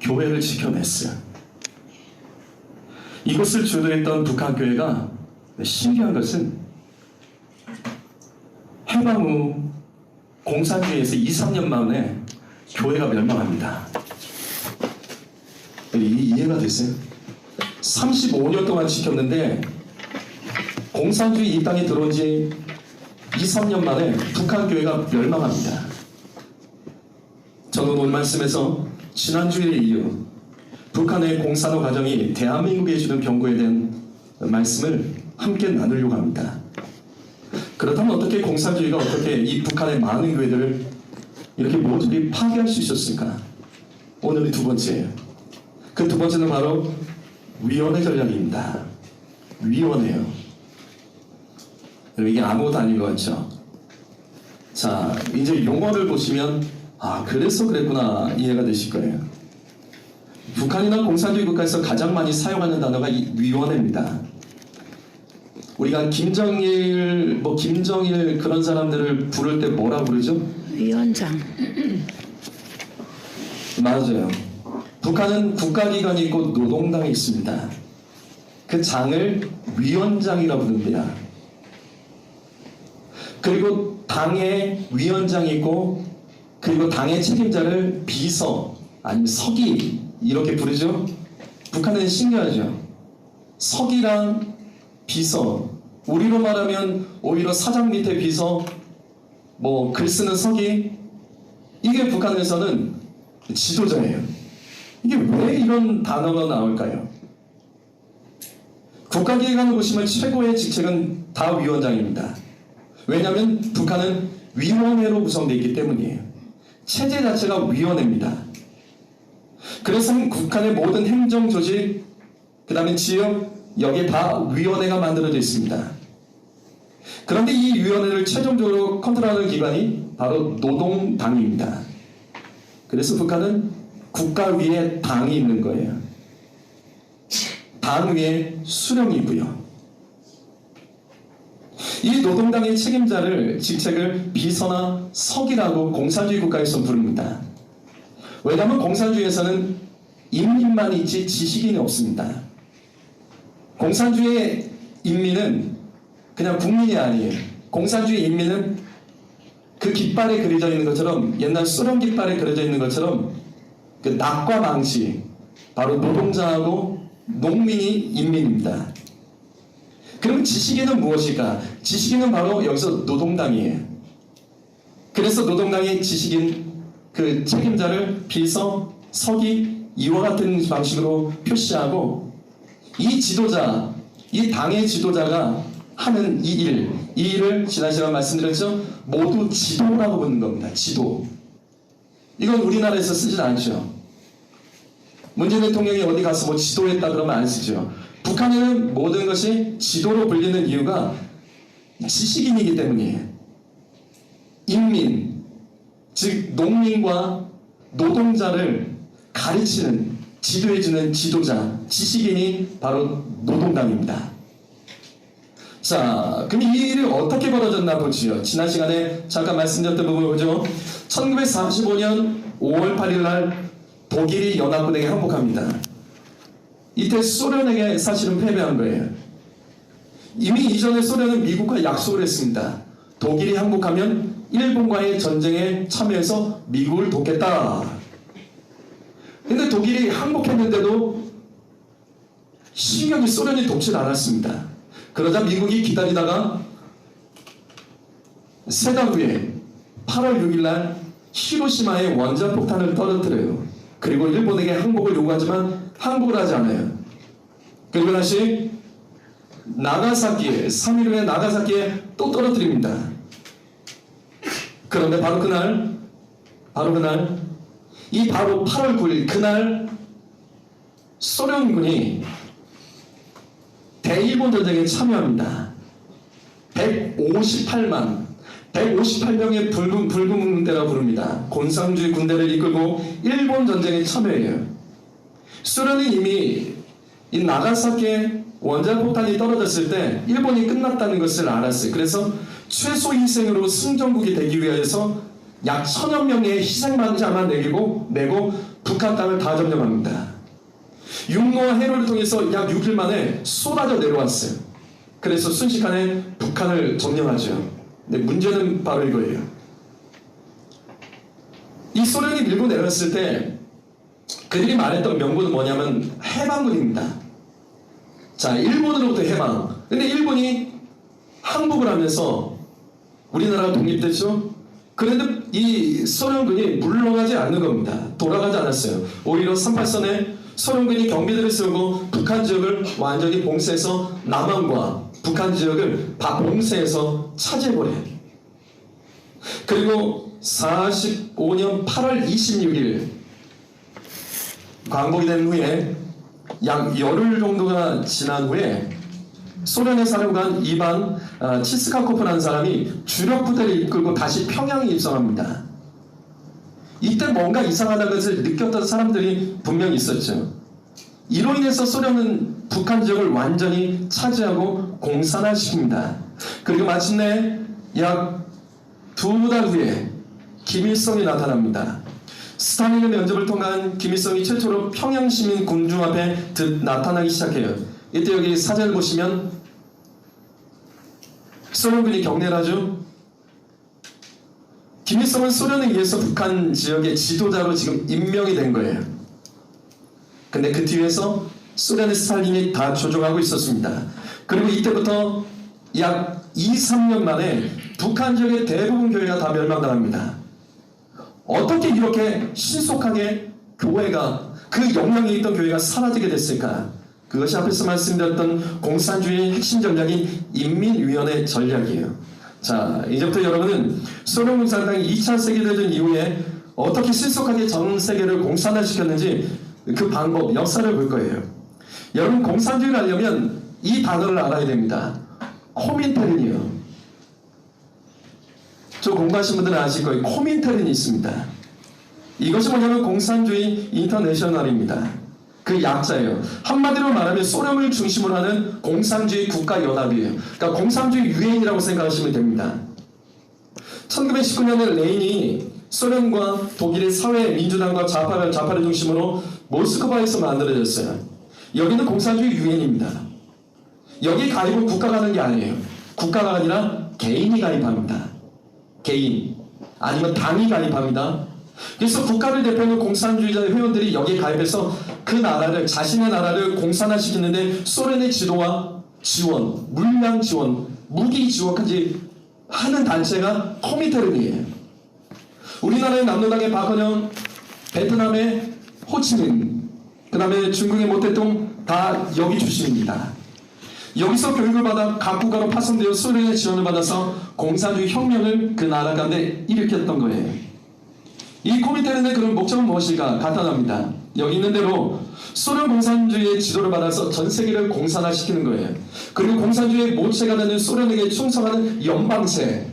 교회를 지켜냈어요. 이것을 주도했던 북한 교회가 신기한 것은 해방 후 공산주의에서 2, 3년 만에 교회가 멸망합니다. 이해가 됐어요? 35년 동안 지켰는데 공산주의 이 땅에 들어온 지 2, 3년 만에 북한 교회가 멸망합니다. 저는 오늘 말씀에서 지난주에 이어 북한의 공산화 과정이 대한민국에 주는 경고에 대한 말씀을 함께 나누려고 합니다. 그렇다면 어떻게 공산주의가 어떻게 이 북한의 많은 교회들을 이렇게 모조리 파괴할 수 있었을까? 오늘이 두 번째예요. 그 두 번째는 바로 위원회 전략입니다. 위원회요. 이게 아무것도 아닌 것 같죠? 자, 이제 용어를 보시면 그래서 그랬구나 이해가 되실 거예요. 북한이나 공산주의 국가에서 가장 많이 사용하는 단어가 이 위원회입니다. 우리가 김정일 그런 사람들을 부를 때 뭐라 부르죠? 위원장. 맞아요. 북한은 국가기관이 있고 노동당이 있습니다. 그 장을 위원장이라 부릅니다. 그리고 당의 위원장이 있고 그리고 당의 책임자를 비서 아니면 서기 이렇게 부르죠. 북한은 신기하죠. 서기랑 비서, 우리로 말하면 오히려 사장 밑에 비서, 글 쓰는 서기, 이게 북한에서는 지도자예요. 이게 왜 이런 단어가 나올까요? 국가기관을 보시면 최고의 직책은 다 위원장입니다. 왜냐하면 북한은 위원회로 구성되어 있기 때문이에요. 체제 자체가 위원회입니다. 그래서 북한의 모든 행정 조직, 그 다음에 지역, 여기에 다 위원회가 만들어져 있습니다. 그런데 이 위원회를 최종적으로 컨트롤하는 기관이 바로 노동당입니다. 그래서 북한은 국가 위에 당이 있는 거예요. 당 위에 수령이고요. 이 노동당의 직책을 비서나 서기라고 공산주의 국가에서 부릅니다. 왜냐하면 공산주의에서는 인민만 있지 지식인이 없습니다. 공산주의 인민은 그냥 국민이 아니에요. 공산주의 인민은 그 깃발에 그려져 있는 것처럼 옛날 소련 깃발에 그려져 있는 것처럼 그 낙과 망시, 바로 노동자하고 농민이 인민입니다. 그럼 지식인은 무엇일까? 지식인은 바로 여기서 노동당이에요. 그래서 노동당이 지식인 그 책임자를 비서, 서기, 이와 같은 방식으로 표시하고, 이 지도자, 이 당의 지도자가 하는 이 일을 지난 시간 말씀드렸죠? 모두 지도라고 부르는 겁니다. 지도. 이건 우리나라에서 쓰진 않죠. 문재인 대통령이 어디 가서 뭐 지도했다 그러면 안 쓰죠. 북한에는 모든 것이 지도로 불리는 이유가 지식인이기 때문이에요. 인민, 즉 농민과 노동자를 가르치는, 지도해주는 지도자, 지식인이 바로 노동당입니다. 자, 그럼 이 일이 어떻게 벌어졌나 보지요. 지난 시간에 잠깐 말씀드렸던 부분을 보죠. 1945년 5월 8일 날 독일이 연합군에게 항복합니다. 이때 소련에게 사실은 패배한 거예요. 이미 이전에 소련은 미국과 약속을 했습니다. 독일이 항복하면 일본과의 전쟁에 참여해서 미국을 돕겠다. 근데 독일이 항복했는데도 신경이 소련이 돕질 않았습니다. 그러자 미국이 기다리다가 세 달 후에 8월 6일 날 히로시마에 원자폭탄을 떨어뜨려요. 그리고 일본에게 항복을 요구하지만 항복을 하지 않아요. 그리고 다시 나가사키에, 3일 후에 나가사키에 또 떨어뜨립니다. 그런데 바로 그날 이 바로 8월 9일 그날 소련군이 대일본 전쟁에 참여합니다. 158명의 붉은 군대라 부릅니다. 곤상주의 군대를 이끌고 일본 전쟁에 참여해요. 소련은 이미 이 나가사키에 원자폭탄이 떨어졌을 때 일본이 끝났다는 것을 알았어요. 그래서 최소 희생으로 승전국이 되기 위해서 약 1000여 명의 희생자만 내고 북한 땅을 다 점령합니다. 육로와 해로를 통해서 약 6일 만에 쏟아져 내려왔어요. 그래서 순식간에 북한을 점령하죠. 근데 문제는 바로 이거예요. 이 소련이 밀고 내렸을 때 그들이 말했던 명분은 뭐냐면 해방군입니다. 자, 일본으로부터 해방. 근데 일본이 항복을 하면서 우리나라가 독립됐죠? 그런데 이 소련군이 물러가지 않는 겁니다. 돌아가지 않았어요. 오히려 38선에 소련군이 경비대를 세우고 북한 지역을 완전히 봉쇄해서 남한과 북한 지역을 봉쇄해서 차지해버려요. 그리고 45년 8월 26일 광복이 된 후에 약 열흘 정도가 지난 후에 소련의 사령관 이반 치스카코프라는 사람이 주력 부대를 이끌고 다시 평양에 입성합니다. 이때 뭔가 이상하다는 것을 느꼈던 사람들이 분명히 있었죠. 이로 인해서 소련은 북한 지역을 완전히 차지하고 공산화시킵니다. 그리고 마침내 약 2달 후에 김일성이 나타납니다. 스탈린의 면접을 통한 김일성이 최초로 평양시민 군중 앞에 나타나기 시작해요. 이때 여기 사진을 보시면 소련군이 경례를 하죠. 김일성은 소련에 의해서 북한 지역의 지도자로 지금 임명이 된 거예요. 근데 그 뒤에서 소련의 스탈린이 다 조종하고 있었습니다. 그리고 이때부터 약 2-3년 만에 북한 지역의 대부분 교회가 다 멸망당합니다. 어떻게 이렇게 신속하게 교회가, 그 영향이 있던 교회가 사라지게 됐을까? 그것이 앞에서 말씀드렸던 공산주의의 핵심 전략인 인민위원회 전략이에요. 자, 이제부터 여러분은 소련 공산당이 2차 세계대전 이후에 어떻게 신속하게 전 세계를 공산화시켰는지 그 방법, 역사를 볼 거예요. 여러분, 공산주의를 알려면 이 단어를 알아야 됩니다. 코민테른이요. 저 공부하신 분들은 아실 거예요. 코민테른이 있습니다. 이것이 뭐냐면 공산주의 인터내셔널입니다. 그 약자예요. 한마디로 말하면 소련을 중심으로 하는 공산주의 국가연합이에요. 그러니까 공산주의 유엔이라고 생각하시면 됩니다. 1919년에 레닌이 소련과 독일의 사회 민주당과 좌파를 중심으로 모스크바에서 만들어졌어요. 여기는 공산주의 유엔입니다. 여기 가입은 국가가 하는 게 아니에요. 국가가 아니라 개인이 가입합니다. 개인 아니면 당이 가입합니다. 그래서 국가를 대표하는 공산주의자 회원들이 여기에 가입해서 그 나라를, 자신의 나라를 공산화시키는데 소련의 지도와 지원, 물량 지원, 무기 지원까지 하는 단체가 코민테른이에요. 우리나라의 남로당의 박헌영, 베트남의 호치민, 그 다음에 중국의 모태동 다 여기 출신입니다. 여기서 교육을 받아 각 국가로 파송되어 소련의 지원을 받아서 공산주의 혁명을 그 나라 가운데 일으켰던 거예요. 이 코민테른의 그런 목적은 무엇일까? 간단합니다. 여기 있는 대로 소련 공산주의의 지도를 받아서 전 세계를 공산화시키는 거예요. 그리고 공산주의의 모체가 되는 소련에게 충성하는 연방체.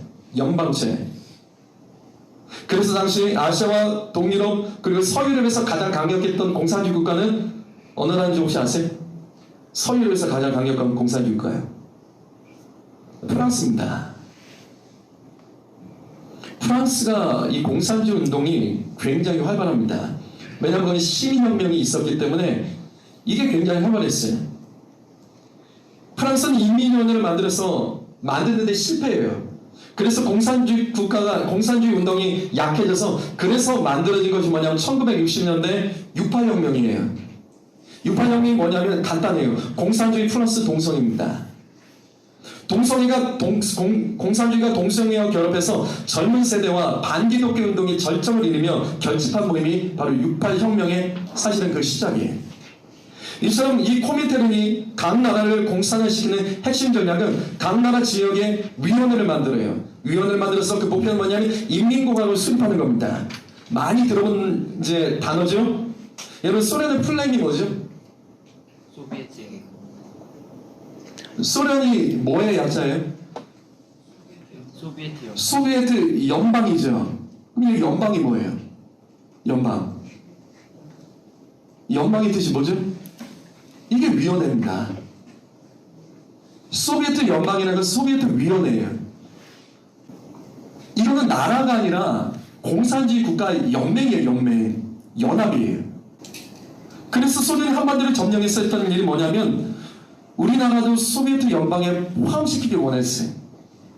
그래서 당시 아시아와 동유럽 그리고 서유럽에서 가장 강력했던 공산주의 국가는 어느 나라인지 혹시 아세요? 서유럽에서 가장 강력한 공산주의 국가예요. 프랑스입니다. 프랑스가 이 공산주의 운동이 굉장히 활발합니다. 왜냐하면 거기 시민혁명이 있었기 때문에 이게 굉장히 활발했어요. 프랑스는 인민위원회를 만드는데 실패해요. 그래서 공산주의 운동이 약해져서 그래서 만들어진 것이 뭐냐면 1960년대 68혁명이에요. 68혁명이 뭐냐면 간단해요. 공산주의 플러스 동성입니다. 공산주의가 동성애와 결합해서 젊은 세대와 반기독교 운동이 절정을 이루며 결집한 모임이 바로 68혁명의 사실은 그 시작이에요. 이처럼 이 코민테른이 각 나라를 공산화시키는 핵심 전략은 각 나라 지역에 위원회를 만들어요. 위원회를 만들어서 그 목표는 뭐냐면 인민공화국을 수립하는 겁니다. 많이 들어본 이제 단어죠? 여러분 소련의 플랜이 뭐죠? 소비에트. 소련이 뭐의 약자예요? 소비에트요. 소비에트 연방이죠. 그럼 이 연방이 뭐예요? 연방의 뜻이 뭐죠? 이게 위원회입니다. 소비에트 연방이라는 건 소비에트 위원회예요. 이거는 나라가 아니라 공산주의 국가 연맹이에요. 연합이에요. 그래서 소련이 한반도를 점령했었던 일이 뭐냐면 우리나라도 소비에트 연방에 포함시키길 원했어요.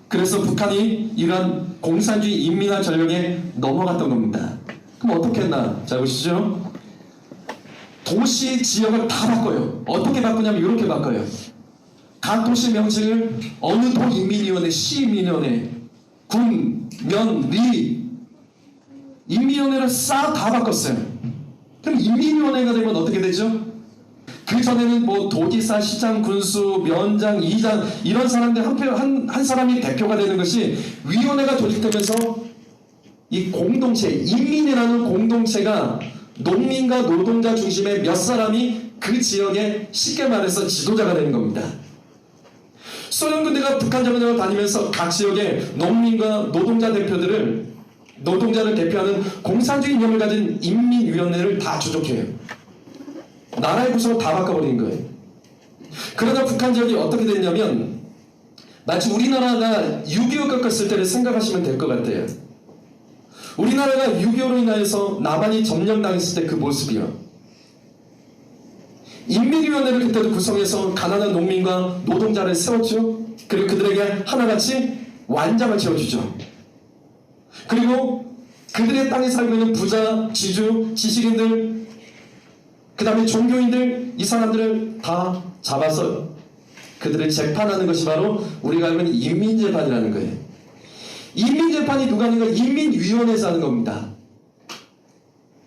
그래서 북한이 이러한 공산주의 인민화 전략에 넘어갔던 겁니다. 그럼 어떻게 했나? 자 보시죠. 도시 지역을 다 바꿔요. 어떻게 바꾸냐면 이렇게 바꿔요. 각 도시 명칭을 어느 도인민위원회, 시인민위원회, 군, 면, 리 인민위원회를 싹 다 바꿨어요. 그럼 인민위원회가 되면 어떻게 되죠? 그 전에는 뭐 도지사, 시장, 군수, 면장, 이장 이런 사람들 한 사람이 대표가 되는 것이 위원회가 조직되면서 이 공동체, 인민이라는 공동체가 농민과 노동자 중심의 몇 사람이 그 지역에 쉽게 말해서 지도자가 되는 겁니다. 소련 군대가 북한 전역을 다니면서 각 지역의 농민과 노동자를 대표하는 공산주의 이념을 가진 인민위원회를 다 조직해요. 나라의 구성을 다 바꿔버린 거예요. 그러다 북한 지역이 어떻게 됐냐면 마치 우리나라가 6.25 겪었을 때를 생각하시면 될 것 같아요. 우리나라가 6.25로 인하여서 남한이 점령당했을 때 그 모습이요. 인민위원회를 그때도 구성해서 가난한 농민과 노동자를 세웠죠. 그리고 그들에게 하나같이 완장을 채워주죠. 그리고 그들의 땅에 살고 있는 부자, 지주, 지식인들, 그 다음에 종교인들, 이 사람들을 다 잡아서 그들을 재판하는 것이 바로 우리가 알고 있는 인민재판이라는 거예요. 인민재판이 누가 하는 거? 인민위원회에서 하는 겁니다.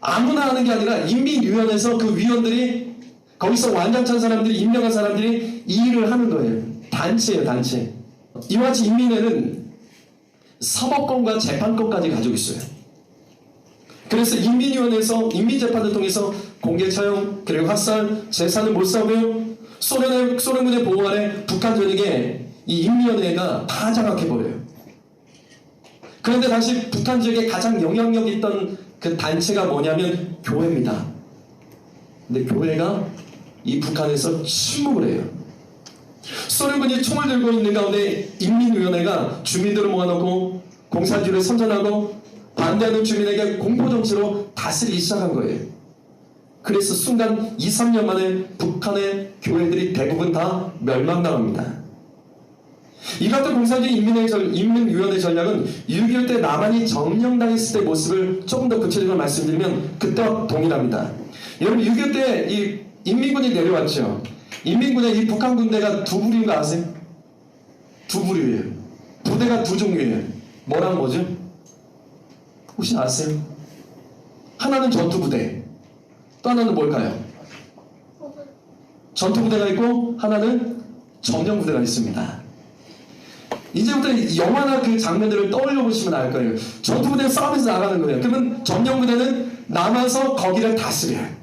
아무나 하는 게 아니라 인민위원회에서 그 위원들이 거기서 완장 찬 사람들이, 임명한 사람들이 이 일을 하는 거예요. 단체예요, 단체. 이와 같이 인민회는 사법권과 재판권까지 가지고 있어요. 그래서 인민위원회에서 인민재판을 통해서 공개 처형, 그리고 학살, 재산을 못 사고요. 소련군의 보호 아래 북한 전역에 이 인민위원회가 다 장악해버려요. 그런데 당시 북한 지역에 가장 영향력 있던 그 단체가 뭐냐면 교회입니다. 근데 교회가 이 북한에서 침묵을 해요. 소련군이 총을 들고 있는 가운데 인민위원회가 주민들을 모아놓고 공산주의를 선전하고 반대하는 주민에게 공포정치로 다스리기 시작한 거예요. 그래서 순간 2, 3년 만에 북한의 교회들이 대부분 다 멸망당합니다. 이 같은 공산주의 인민위원회 전략은 6.25 때 남한이 점령당했을 때 모습을 조금 더 구체적으로 말씀드리면 그때와 동일합니다. 여러분 6.25 때 이 인민군이 내려왔죠. 인민군의 이 북한 군대가 두 부류인 거 아세요? 두 부류예요. 부대가 두 종류예요. 뭐랑 뭐죠? 혹시 아세요? 하나는 전투부대, 또 하나는 뭘까요? 전투부대가 있고 하나는 점령부대가 있습니다. 이제부터 영화나 그 장면들을 떠올려 보시면 알 거예요. 전투부대는 싸우면서 나가는 거예요. 그러면 점령부대는 남아서 거기를 다스려요.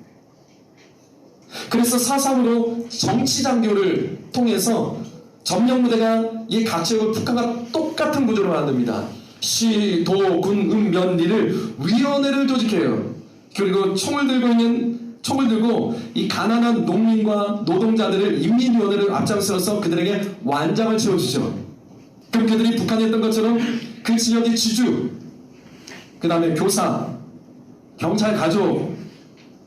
그래서 사상으로 정치 장교를 통해서 점령부대가 이 가책을 북한과 똑같은 구조로 만듭니다. 시, 도, 군, 면, 리를 위원회를 조직해요. 그리고 총을 들고 이 가난한 농민과 노동자들을 인민위원회를 앞장서서 그들에게 완장을 채워주죠. 그럼 그들이 북한에 했던 것처럼 그 지역의 지주, 그 다음에 교사, 경찰 가족,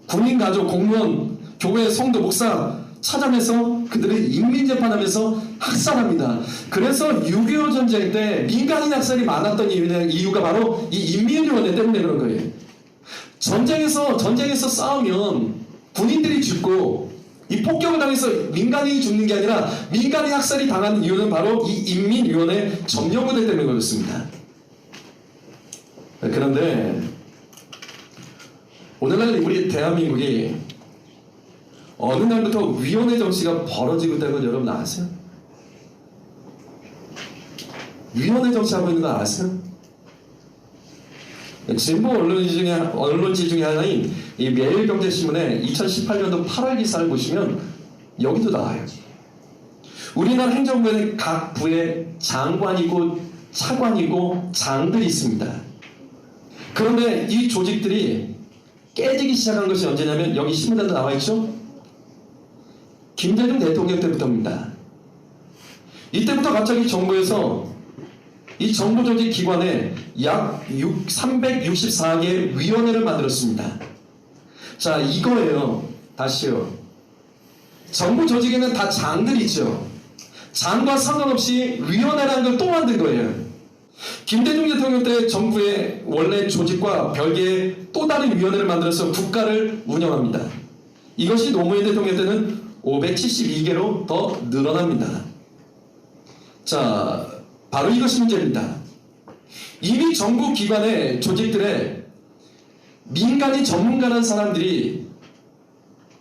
군인 가족, 공무원, 교회 성도 목사 찾아내서 그들을 인민재판하면서 학살합니다. 그래서 6.25 전쟁 때 민간인 학살이 많았던 이유가 바로 이 인민위원회 때문에 그런 거예요. 전쟁에서 싸우면 군인들이 죽고 이 폭격을 당해서 민간인이 죽는 게 아니라 민간인 학살이 당하는 이유는 바로 이 인민위원회 점령부대 때문에 그렇습니다. 그런데 오늘날 우리 대한민국이 어느 날부터 위원회 정치가 벌어지고 있다는 걸 여러분 아세요? 위원회 정치하고 있는 거 아세요? 진보 언론지 중에 하나인 이 매일경제신문의 2018년도 8월 기사를 보시면 여기도 나와요. 우리나라 행정부에는 각 부에 장관이고 차관이고 장들이 있습니다. 그런데 이 조직들이 깨지기 시작한 것이 언제냐면 여기 신문에도 나와 있죠? 김대중 대통령 때부터입니다. 이때부터 갑자기 정부에서 이 정부 조직 기관에 약 364개의 위원회를 만들었습니다. 자, 이거예요. 다시요. 정부 조직에는 다 장들이 있죠. 장과 상관없이 위원회라는 걸 또 만든 거예요. 김대중 대통령 때 정부의 원래 조직과 별개의 또 다른 위원회를 만들어서 국가를 운영합니다. 이것이 노무현 대통령 때는 572개로 더 늘어납니다. 자, 바로 이것이 문제입니다. 이미 정부 기관의 조직들에 민간인 전문가라는 사람들이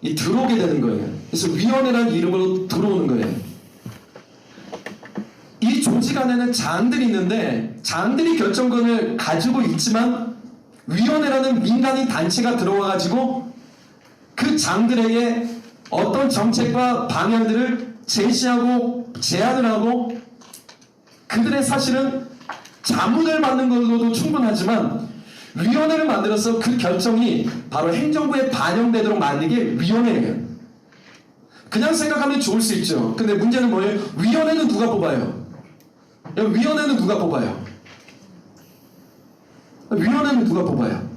들어오게 되는 거예요. 그래서 위원회라는 이름으로 들어오는 거예요. 이 조직 안에는 장들이 있는데 장들이 결정권을 가지고 있지만 위원회라는 민간인 단체가 들어와가지고 그 장들에게 어떤 정책과 방향들을 제시하고 제안을 하고 그들의 사실은 자문을 받는 걸로도 충분하지만 위원회를 만들어서 그 결정이 바로 행정부에 반영되도록 만든 게 위원회예요. 그냥 생각하면 좋을 수 있죠. 근데 문제는 뭐예요? 위원회는 누가 뽑아요? 위원회는 누가 뽑아요? 위원회는 누가 뽑아요?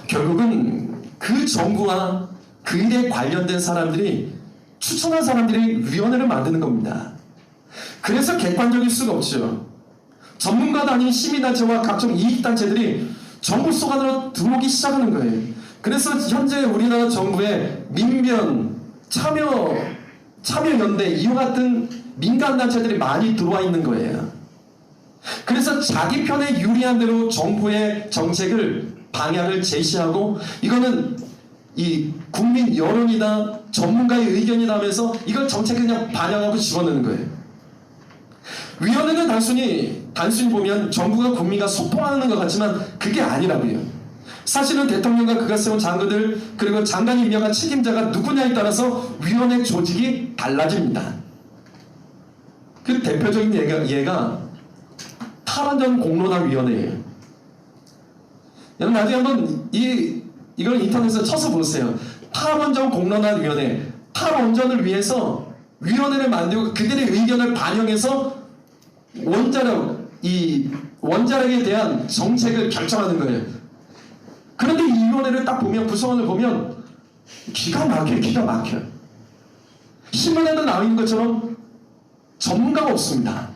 결국은 그 정부와 그 일에 관련된 사람들이 추천한 사람들이 위원회를 만드는 겁니다. 그래서 객관적일 수가 없죠. 전문가도 아닌 시민단체와 각종 이익단체들이 정부 속 안으로 들어오기 시작하는 거예요. 그래서 현재 우리나라 정부의 민변, 참여연대 이와 같은 민간단체들이 많이 들어와 있는 거예요. 그래서 자기 편에 유리한 대로 정부의 정책을 방향을 제시하고 이거는 이 국민 여론이다 전문가의 의견이다 하면서 이걸 정책에 그냥 반영하고 집어넣는 거예요. 위원회는 단순히 보면 정부가 국민과 소통하는 것 같지만 그게 아니라고요. 사실은 대통령과 그가 세운 장관들 그리고 장관 임명한 책임자가 누구냐에 따라서 위원회 조직이 달라집니다. 그 대표적인 예가 탈원전 공론화위원회예요. 여러분 나중에 한번 이걸 인터넷에서 쳐서 보세요. 탈원전 공론화위원회, 탈원전을 위해서 위원회를 만들고 그들의 의견을 반영해서 원자력에 대한 정책을 결정하는 거예요. 그런데 이 위원회를 딱 보면 구성원을 보면 기가 막혀요. 신문에도 나와 있는 것처럼 전문가가 없습니다.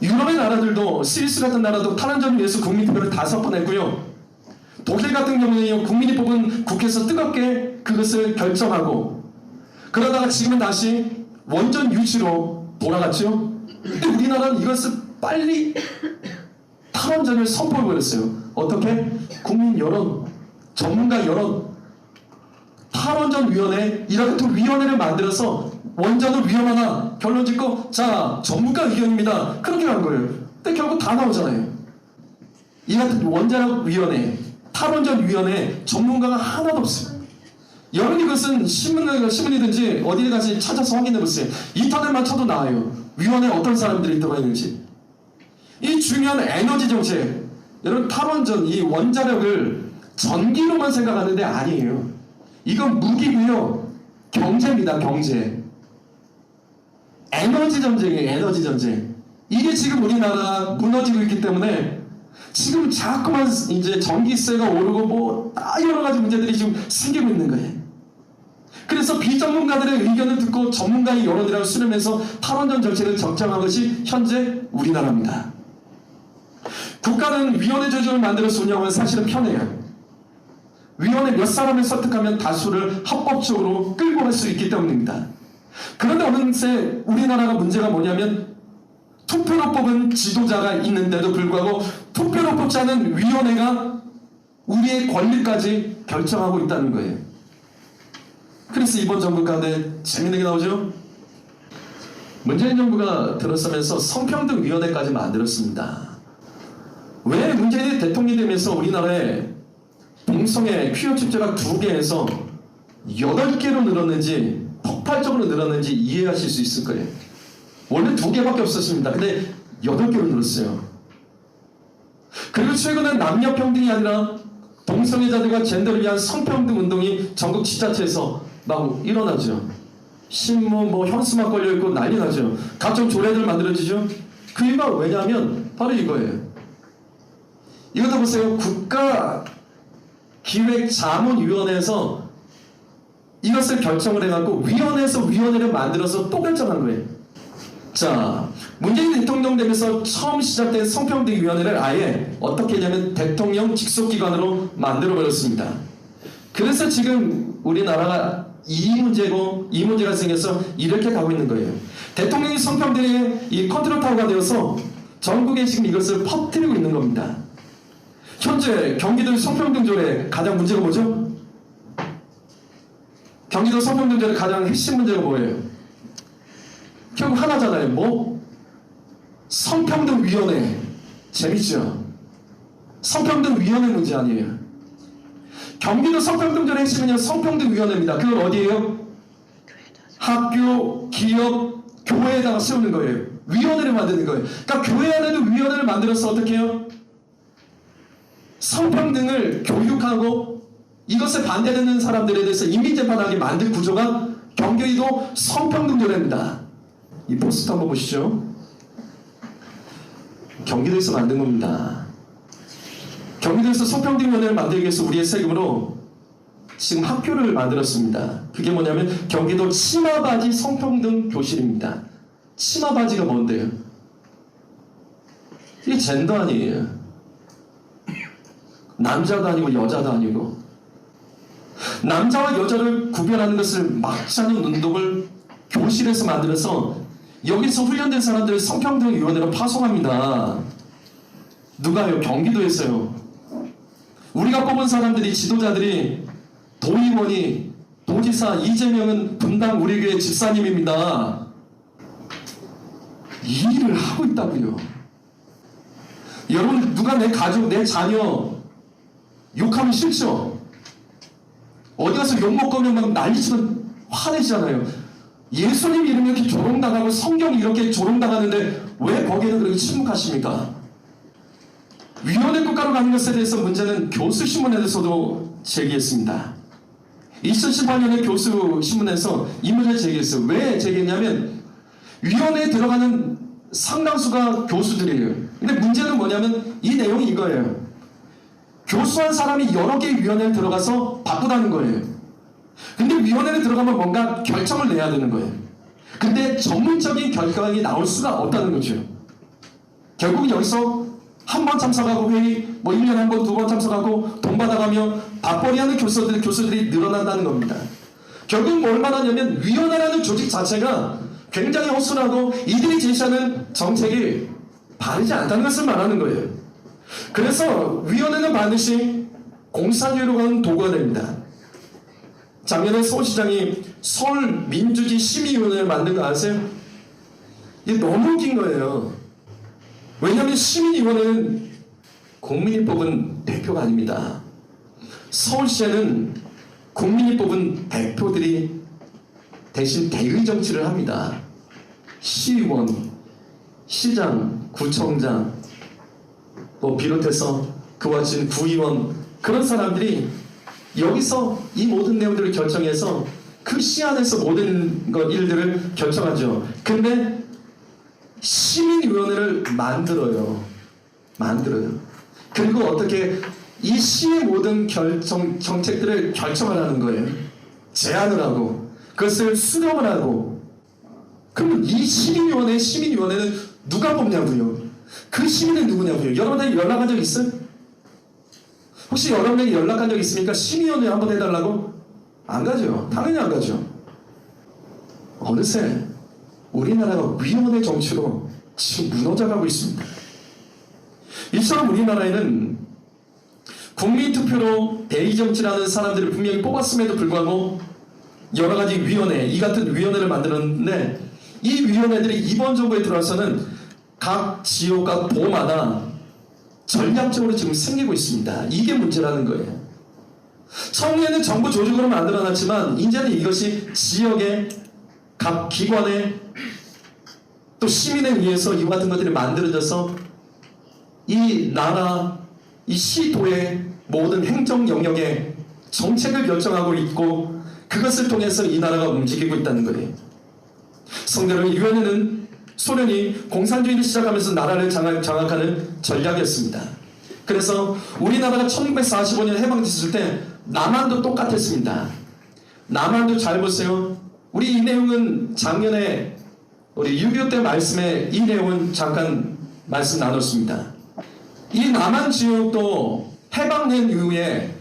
유럽의 나라들도 스위스 같은 나라도 탈원전을 위해서 국민투표를 5번 했고요. 독일 같은 경우에는 국민이 뽑은 국회에서 뜨겁게 그것을 결정하고 그러다가 지금은 다시 원전 유치로 돌아갔죠. 근데 우리나라는 이것을 빨리 탈원전을 선포해버렸어요. 어떻게? 국민 여론, 전문가 여론, 탈원전위원회 이렇게 위원회를 만들어서 원전은 위험하다 결론 짓고 자 전문가 의견입니다 그렇게 한 거예요. 근데 결국 다 나오잖아요. 이 같은 원자력위원회, 탈원전위원회 전문가가 하나도 없어요. 여러분 이것은 신문이든지 어디에 가서 찾아서 확인해 보세요. 인터넷만 쳐도 나와요. 위원회에 어떤 사람들이 들어가 있는지. 이 중요한 에너지 정책, 여러분 탈원전 이 원자력을 전기로만 생각하는데 아니에요. 이건 무기고요. 경제입니다. 경제. 에너지 전쟁이에요. 에너지 전쟁. 이게 지금 우리나라 무너지고 있기 때문에 지금 자꾸만 이제 전기세가 오르고 뭐 여러 가지 문제들이 지금 생기고 있는 거예요. 그래서 비전문가들의 의견을 듣고 전문가의 여론이라고 수렴해서 탈원전 정책을 결정한 것이 현재 우리나라입니다. 국가는 위원회 조직을 만들어서 운영하면 사실은 편해요. 위원회 몇 사람을 설득하면 다수를 합법적으로 끌고 갈 수 있기 때문입니다. 그런데 어느새 우리나라가 문제가 뭐냐면 투표로 뽑은 지도자가 있는데도 불구하고 투표로 뽑지 않은 위원회가 우리의 권리까지 결정하고 있다는 거예요. 그래서 이번 정부 가운데 재미있는 게 나오죠. 문재인 정부가 들어서면서 성평등위원회까지 만들었습니다. 왜 문재인이 대통령이 되면서 우리나라에 동성애 퀴어 축제가 2개에서 8개로 늘었는지 폭발적으로 늘었는지 이해하실 수 있을 거예요. 원래 2개밖에 없었습니다. 근데 8개로 늘었어요. 그리고 최근에 남녀 평등이 아니라 동성애자들과 젠더를 위한 성평등 운동이 전국 지자체에서 막 일어나죠. 신문 뭐 현수막 걸려있고 난리 나죠. 각종 조례들 만들어지죠. 그 이유가 왜냐하면 바로 이거예요. 이것도 보세요. 국가기획자문위원회에서 이것을 결정을 해갖고 위원회에서 위원회를 만들어서 또 결정한 거예요. 자, 문재인 대통령 되면서 처음 시작된 성평등위원회를 아예 어떻게 했냐면 대통령 직속기관으로 만들어버렸습니다. 그래서 지금 우리나라가 이 문제가 생겨서 이렇게 가고 있는 거예요. 대통령이 성평등의 이 컨트롤 타워가 되어서 전국에 지금 이것을 퍼뜨리고 있는 겁니다. 현재 경기도 성평등조례 가장 문제가 뭐죠? 경기도 성평등조례 가장 핵심 문제가 뭐예요? 결국 하나잖아요. 뭐? 성평등위원회. 재밌죠? 성평등위원회 문제 아니에요. 경기도 성평등조례 핵심은요 성평등위원회입니다. 그걸 어디에요? 학교, 기업, 교회에다가 세우는 거예요. 위원회를 만드는 거예요. 그러니까 교회 안에도 위원회를 만들어서 어떻게 해요? 성평등을 교육하고 이것에 반대되는 사람들에 대해서 인민재판하게 만들 구조가 경기도 성평등조례입니다. 이 포스터 한번 보시죠. 경기도에서 만든 겁니다. 경기도에서 성평등위원회를 만들기 위해서 우리의 세금으로 지금 학교를 만들었습니다. 그게 뭐냐면 경기도 치마바지 성평등 교실입니다. 치마바지가 뭔데요? 이게 젠더 아니에요. 남자도 아니고 여자도 아니고 남자와 여자를 구별하는 것을 막지 않는 운동을 교실에서 만들어서 여기서 훈련된 사람들을 성평등위원회로 파송합니다. 누가요? 경기도에서요. 우리가 뽑은 사람들이 지도자들이 도의원이 도지사 이재명은 분당 우리 교회 집사님입니다. 이 일을 하고 있다고요. 여러분 누가 내 가족 내 자녀 욕하면 싫죠? 어디 가서 욕 먹으면 막 난리치면 화내시잖아요. 예수님 이름이 이렇게 조롱당하고 성경이 이렇게 조롱당하는데 왜 거기에는 그렇게 침묵하십니까? 위원회 국가로 가는 것에 대해서 문제는 교수 신문에 대해서도 제기했습니다. 2018년에 교수 신문에서 이 문제를 제기했어요. 왜 제기했냐면 위원회에 들어가는 상당수가 교수들이에요. 근데 문제는 뭐냐면 이 내용이 이거예요. 교수한 사람이 여러 개의 위원회에 들어가서 바쁘다는 거예요. 근데 위원회에 들어가면 뭔가 결정을 내야 되는 거예요. 근데 전문적인 결과가 나올 수가 없다는 거죠. 결국 여기서 한 번 참석하고 회의, 뭐 1년에 한 번, 2번 참석하고 돈 받아가며 밥벌이하는 교수들이 늘어난다는 겁니다. 결국 뭘 말하냐면 위원회라는 조직 자체가 굉장히 허술하고 이들이 제시하는 정책이 바르지 않다는 것을 말하는 거예요. 그래서 위원회는 반드시 공산주의로 가는 도구가 됩니다. 작년에 서울시장이 서울민주주의 심의위원회를 만든 거 아세요? 이게 너무 웃긴 거예요. 왜냐하면 시민위원회는 국민이 뽑은 대표가 아닙니다. 서울시에는 국민이 뽑은 대표들이 대신 대의 정치를 합니다. 시의원, 시장, 구청장, 뭐 비롯해서 그와 같은 구의원, 그런 사람들이 여기서 이 모든 내용들을 결정해서 그 시 안에서 모든 일들을 결정하죠. 근데 시민위원회를 만들어요. 그리고 어떻게 이 시의 모든 정책들을 결정을 하는 거예요. 제안을 하고 그것을 수렴을 하고. 그러면 이 시민위원회는 누가 뽑냐고요? 그 시민은 누구냐고요? 여러분들이 연락한 적 있어요? 혹시 여러분에게 연락한 적 있습니까? 시민위원회 한번 해달라고? 안 가죠. 당연히 안 가죠. 어느새 우리나라가 위원회 정치로 지금 무너져가고 있습니다. 이처럼 우리나라에는 국민투표로 대의정치라는 사람들을 분명히 뽑았음에도 불구하고 여러 가지 위원회, 이 같은 위원회를 만들었는데 이 위원회들이 이번 정부에 들어와서는 각 지역과 도마다 전략적으로 지금 생기고 있습니다. 이게 문제라는 거예요. 처음에는 정부 조직으로 만들어놨지만 이제는 이것이 지역의 각 기관의 또 시민에 의해서 이와 같은 것들이 만들어져서 이 나라, 이 시도의 모든 행정 영역에 정책을 결정하고 있고 그것을 통해서 이 나라가 움직이고 있다는 거예요. 성도 여러분, 유엔에는 소련이 공산주의를 시작하면서 나라를 장악하는 전략이었습니다. 그래서 우리나라가 1945년 해방됐을 때 남한도 똑같았습니다. 남한도 잘 보세요. 우리 이 내용은 작년에 우리 6.25 때 말씀에 이 내용은 잠깐 말씀 나눴습니다. 이 남한 지역도 해방된 이후에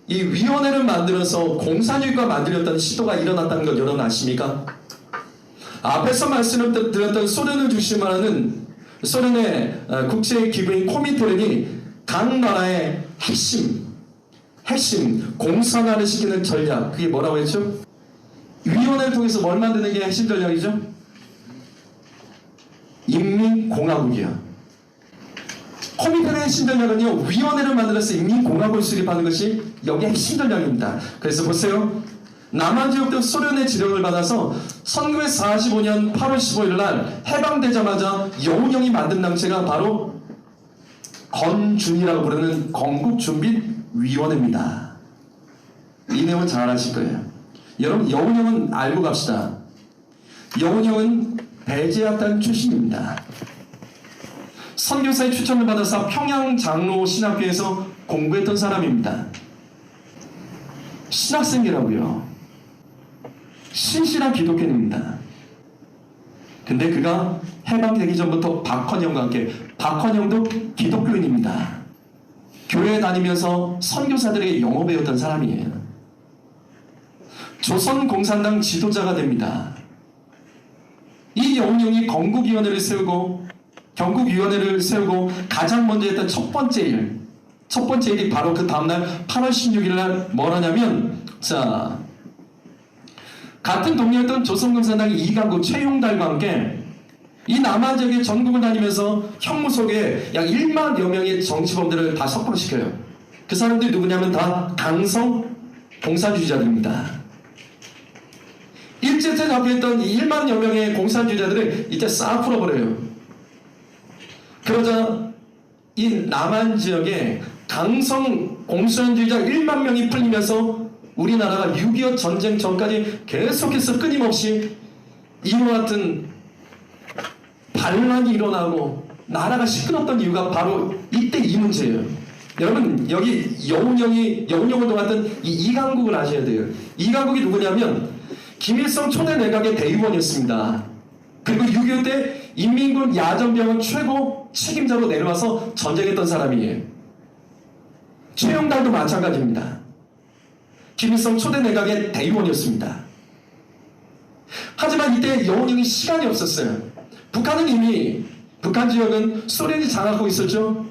이 위원회를 만들어서 공산주의가 만들었던 시도가 일어났다는 걸 여러분 아십니까? 앞에서 말씀을 드렸던 소련을 중심으로 하는 소련의 국제기구인 코민테른이 각 나라의 핵심 공산화를 시키는 전략, 그게 뭐라고 했죠? 위원회를 통해서 뭘 만드는 게 핵심 전략이죠? 인민공화국이요. 코민테른의 핵심 전략은요, 위원회를 만들어서 인민공화국을 수립하는 것이 여기에 핵심 전략입니다. 그래서 보세요. 남한 지역도 소련의 지령을 받아서 1945년 8월 15일 날 해방되자마자 여운형이 만든 당체가 바로 건준이라고 부르는 건국준비위원회입니다. 이 내용은 잘 아실 거예요. 여러분, 여운형은 알고 갑시다. 여운형은 배제학단 출신입니다. 선교사의 추천을 받아서 평양 장로 신학교에서 공부했던 사람입니다. 신학생이라고요. 신실한 기독교인입니다. 근데 그가 해방되기 전부터 박헌영과 함께, 박헌영도 기독교인입니다. 교회에 다니면서 선교사들에게 영어 배웠던 사람이에요. 조선공산당 지도자가 됩니다. 이 여운형이 건국위원회를 세우고 경국위원회를 세우고 가장 먼저 했던 첫 번째 일이 바로 그 다음날 8월 16일 날 뭘 하냐면, 자, 같은 동료였던 조선공산당의 이강구, 최용달과 함께 이 남한 지역의 전국을 다니면서 형무소에 약 1만여 명의 정치범들을 다 석방시켜요. 그 사람들이 누구냐면 다 강성 공산주의자들입니다. 일제 때 잡혀있던 이 1만여 명의 공산주의자들을 이제 싹 풀어버려요. 그러자 이 남한 지역에 강성 공산주의자 1만 명이 풀리면서 우리나라가 6.25 전쟁 전까지 계속해서 끊임없이 이와 같은 반란이 일어나고 나라가 시끄럽던 이유가 바로 이때 이 문제예요. 여러분, 여기 여운형을 도왔던 이 이강국을 아셔야 돼요. 이강국이 누구냐면 김일성 초대 내각의 대의원이었습니다. 그리고 6.25 때 인민군 야전병원 최고 책임자로 내려와서 전쟁했던 사람이에요. 최영달도 마찬가지입니다. 김일성 초대 내각의 대의원이었습니다. 하지만 이때 여운형이 시간이 없었어요. 북한은 이미 북한 지역은 소련이 장악하고 있었죠.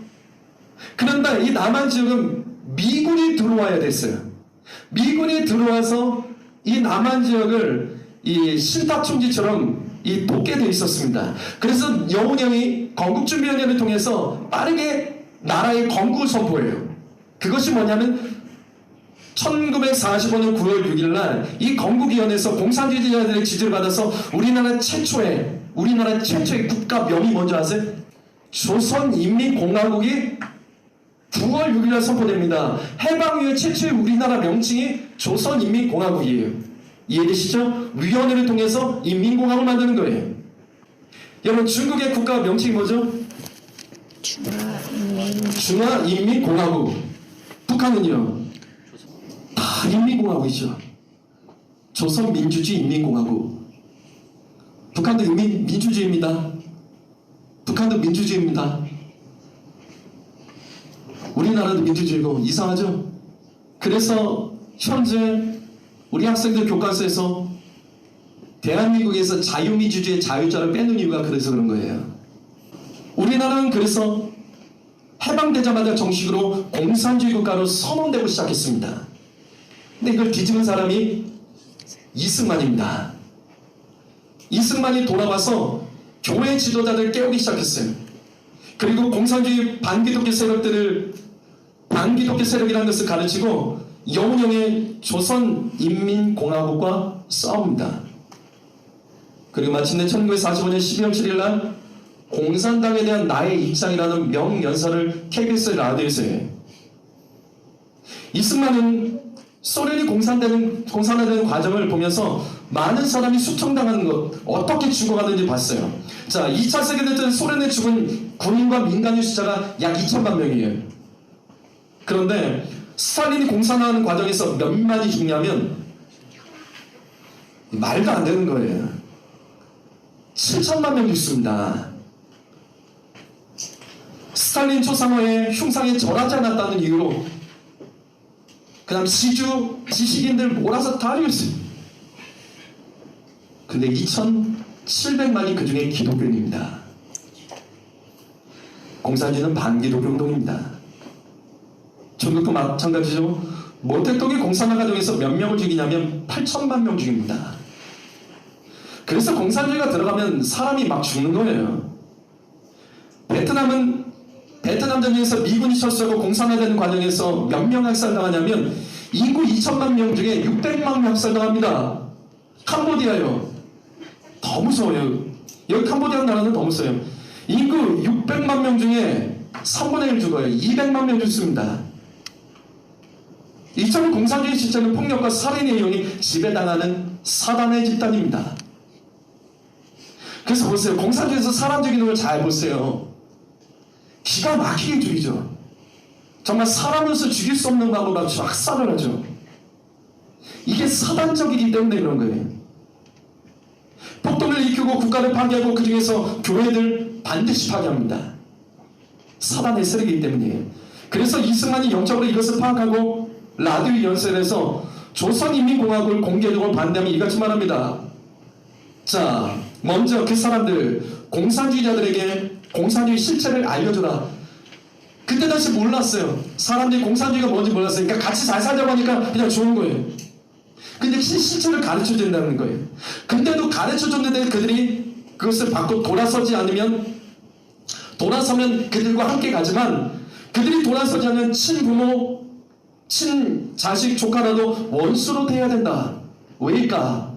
그런데 이 남한 지역은 미군이 들어와야 됐어요. 미군이 들어와서 이 남한 지역을 이 신탁충지처럼 돕게 돼 있었습니다. 그래서 여운형이 건국준비위원회를 통해서 빠르게 나라의 건국을 선포해요. 그것이 뭐냐면 1945년 9월 6일 날 이 건국위원회에서 공산주의자들의 지지를 받아서 우리나라 최초의 국가명이 뭔지 아세요? 조선인민공화국이 9월 6일 날 선포됩니다. 해방 이후 최초의 우리나라 명칭이 조선인민공화국이에요. 이해되시죠? 위원회를 통해서 인민공화국을 만드는 거예요. 여러분 중국의 국가 명칭이 뭐죠? 중화인민공화국. 북한은요? 다 인민공화국이죠. 조선민주주의 인민공화국. 북한도 민주주의입니다. 북한도 민주주의입니다. 우리나라도 민주주의고 이상하죠? 그래서 현재 우리 학생들 교과서에서 대한민국에서 자유민주주의의 자유자를 빼는 이유가 그래서 그런 거예요. 우리나라는 그래서 해방되자마자 정식으로 공산주의 국가로 선언되고 시작했습니다. 근데 이걸 뒤집은 사람이 이승만입니다. 이승만이 돌아와서 교회 지도자들을 깨우기 시작했어요. 그리고 공산주의 반기독교 세력이라는 것을 가르치고 여운형의 조선인민공화국과 싸웁니다. 그리고 마침내 1945년 12월 7일 날 공산당에 대한 나의 입장이라는 명연설을 KBS 라디오에서 해요. 이승만은 소련이 공산화되는 과정을 보면서 많은 사람이 수청당하는 것, 어떻게 죽어가는지 봤어요. 자, 2차 세계대전 소련에 죽은 군인과 민간인 숫자가 약 2천만 명이에요. 그런데 스탈린이 공산화하는 과정에서 몇만이 죽냐면 말도 안 되는 거예요. 7천만 명 죽습니다. 스탈린 초상화에 흉상에 절하지 않았다는 이유로 그 다음 지식인들 몰아서 다 죽였어요. 근데 2,700만이 그 중에 기독교인입니다. 공산주의는 반기독교 운동입니다. 중국도 마찬가지죠. 모택동이 공산화 과정에서 몇 명을 죽이냐면 8천만 명 죽입니다. 그래서 공산주의가 들어가면 사람이 막 죽는 거예요. 베트남 전쟁에서 미군이 철수하고 공산화되는 과정에서 몇 명 학살당하냐면 인구 2천만 명 중에 600만 명 학살당합니다. 캄보디아요. 더 무서워요. 여기 캄보디아 나라는 더 무서워요. 인구 600만 명 중에 3분의 1 죽어요. 200만 명 죽습니다. 이처럼 공산주의 실제는 폭력과 살인의 이용이 지배당하는 사단의 집단입니다. 그래서 보세요. 공산주의에서 사람 죽이는 걸 잘 보세요. 기가 막히게 죽이죠. 정말 사람으로서 죽일 수 없는 방법으로 학살을 하죠. 이게 사단적이기 때문에 이런 거예요. 폭동을 일으키고 국가를 파괴하고 그 중에서 교회들 반드시 파괴합니다. 사단의 세력이기 때문이에요. 그래서 이승만이 영적으로 이것을 파악하고 라디오 연설에서 조선인민공화국을 공개적으로 반대하며 이같이 말합니다. 자, 먼저 그 사람들, 공산주의자들에게 공산주의 실체를 알려줘라. 그때 당시 몰랐어요. 사람들이 공산주의가 뭔지 몰랐어요. 그러니까 같이 잘 살자고 하니까 그냥 좋은 거예요. 근데 실체를 가르쳐 준다는 거예요. 근데도 가르쳐 줬는데 그들이 그것을 받고 돌아서면 그들과 함께 가지만 그들이 돌아서지 않은 친부모, 친자식, 조카라도 원수로 대해야 된다. 왜일까?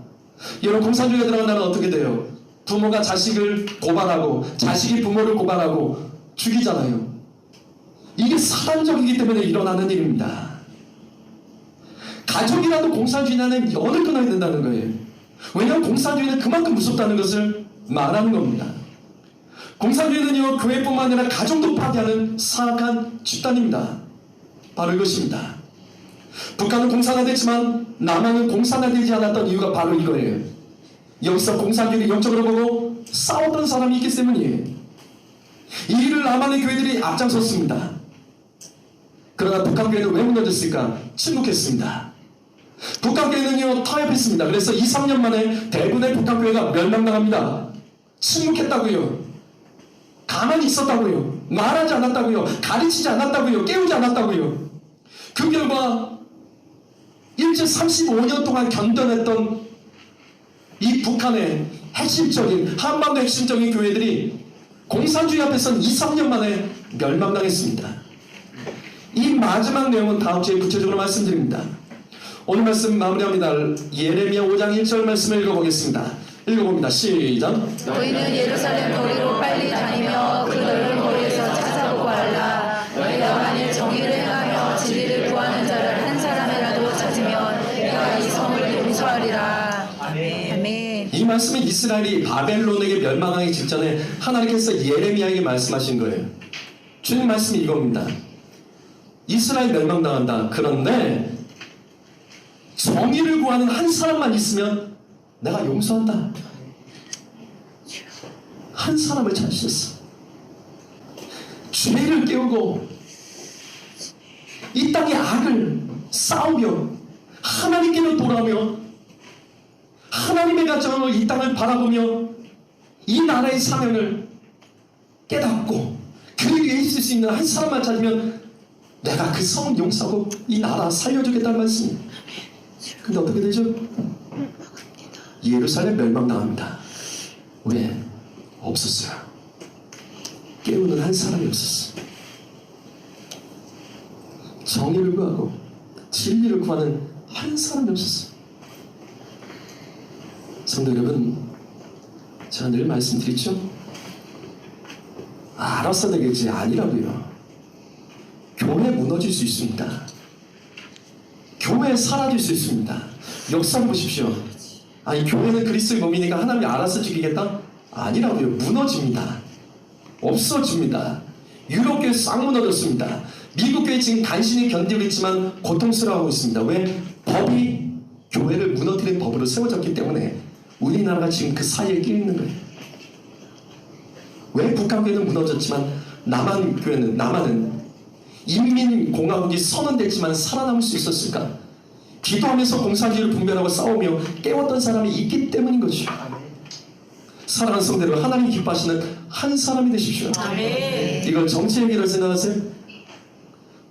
여러분, 공산주의가 들어간 나라는 어떻게 돼요? 부모가 자식을 고발하고 자식이 부모를 고발하고 죽이잖아요. 이게 사단적이기 때문에 일어나는 일입니다. 가족이라도 공산주의는 연을 끊어야 된다는 거예요. 왜냐하면 공산주의는 그만큼 무섭다는 것을 말하는 겁니다. 공산주의는요, 교회뿐만 아니라 가정도 파괴하는 사악한 집단입니다. 바로 이것입니다. 북한은 공산화됐지만 남한은 공산화되지 않았던 이유가 바로 이거예요. 여기서 공산주의를 영적으로 보고 싸웠던 사람이 있기 때문이에요. 이 일을 남한의 교회들이 앞장섰습니다. 그러나 북한 교회는 왜 무너졌을까? 침묵했습니다. 북한 교회는요 타협했습니다. 그래서 2, 3년 만에 대부분의 북한 교회가 멸망당합니다. 침묵했다고요. 가만히 있었다고요. 말하지 않았다고요. 가르치지 않았다고요. 깨우지 않았다고요. 그 결과 일제 35년 동안 견뎌냈던 이 북한의 핵심적인 한반도 핵심적인 교회들이 공산주의 앞에서는 2, 3년 만에 멸망당했습니다. 이 마지막 내용은 다음 주에 구체적으로 말씀드립니다. 오늘 말씀 마무리합니다. 예레미야 5장 1절 말씀을 읽어보겠습니다. 읽어봅니다. 시작. 너희는 예루살렘 거리로 빨리 다니며 그 넓은 거리에서 찾아보고 알라. 너희가 만일 정의를 행하며 진리를 구하는 자를 한 사람이라도 찾으면 내가 이 성을 용서하리라. 아멘. 이 말씀은 이스라엘이 바벨론에게 멸망하기 직전에 하나님께서 예레미야에게 말씀하신 거예요. 주님 말씀이 이겁니다. 이스라엘 멸망당한다. 그런데 정의를 구하는 한 사람만 있으면 내가 용서한다. 한 사람을 찾으셨어. 죄를 깨우고 이 땅의 악을 싸우며 하나님께로 돌아오며 하나님의 가정으로 이 땅을 바라보며 이 나라의 사명을 깨닫고 그 위에 있을 수 있는 한 사람만 찾으면 내가 그 성을 용서하고 이 나라 살려주겠다는 말씀입니다. 근데 어떻게 되죠? 예루살렘 멸망당합니다. 왜? 없었어요. 깨우는 한 사람이 없었어. 정의를 구하고 진리를 구하는 한 사람이 없었어. 성도 여러분, 제가 늘 말씀드리죠? 알아서 되겠지 아니라고요. 교회 무너질 수 있습니다. 교회 사라질 수 있습니다. 역사를 보십시오. 아니 교회는 그리스도의 몸이니까 하나님이 알아서 죽이겠다? 아니라고요. 무너집니다. 없어집니다. 유럽교회 싹 무너졌습니다. 미국교회 지금 간신히 견디고 있지만 고통스러워하고 있습니다. 왜? 법이 교회를 무너뜨린 법으로 세워졌기 때문에 우리나라가 지금 그 사이에 끼어 있는 거예요. 왜 북한교회는 무너졌지만 남한은 인민공화국이 선언됐지만 살아남을 수 있었을까? 기도하면서 공산주의를 분별하고 싸우며 깨웠던 사람이 있기 때문인 것이죠. 사랑하는 성도들, 하나님 기뻐하시는 한 사람이 되십시오. 아멘. 이걸 정치 얘기를 생각하세요?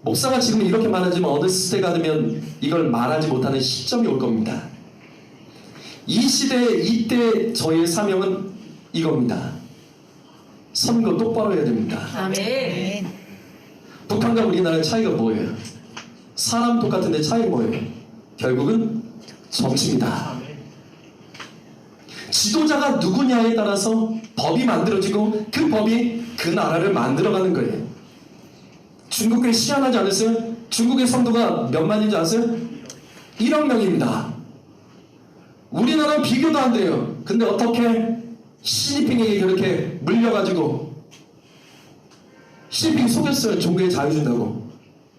목사가 지금 이렇게 말하지만 어느 시대가 되면 이걸 말하지 못하는 시점이 올 겁니다. 이 시대, 이때 저희의 사명은 이겁니다. 선거 똑바로 해야 됩니다. 아멘. 북한과 우리나라의 차이가 뭐예요? 사람 똑같은데 차이가 뭐예요? 결국은 정치입니다. 지도자가 누구냐에 따라서 법이 만들어지고 그 법이 그 나라를 만들어가는 거예요. 중국에 희한하지 않으세요? 중국의 성도가 몇 만인지 아세요? 1억 명입니다. 우리나라는 비교도 안 돼요. 근데 어떻게 시진핑에게 그렇게 물려가지고 시진핑이 속였어요. 종교에 자유 준다고.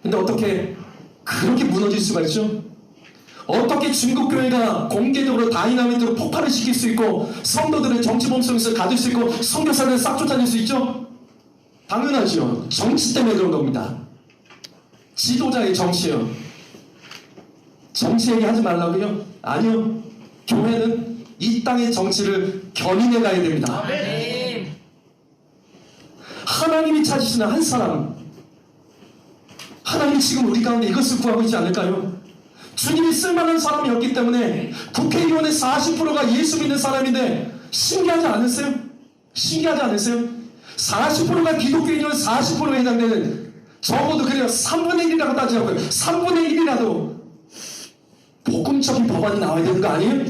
근데 어떻게 그렇게 무너질 수가 있죠? 어떻게 중국 교회가 공개적으로 다이나믹으로 폭발을 시킬 수 있고 성도들의 정치 범성을 가질 수 있고 선교사를 싹 쫓아낼 수 있죠? 당연하죠. 정치 때문에 그런 겁니다. 지도자의 정치요. 정치 얘기하지 말라고요? 아니요. 교회는 이 땅의 정치를 견인해 가야 됩니다. 하나님이 찾으시는 한 사람, 하나님이 지금 우리 가운데 이것을 구하고 있지 않을까요? 주님이 쓸만한 사람이었기 때문에 국회의원의 40%가 예수 믿는 사람인데 신기하지 않으세요? 신기하지 않으세요? 40%가 기독교인이면 40%에 해당되는, 적어도 그래요. 3분의 1이라고 따지자고요. 3분의 1이라도 복음적인 법안이 나와야 되는 거 아니에요?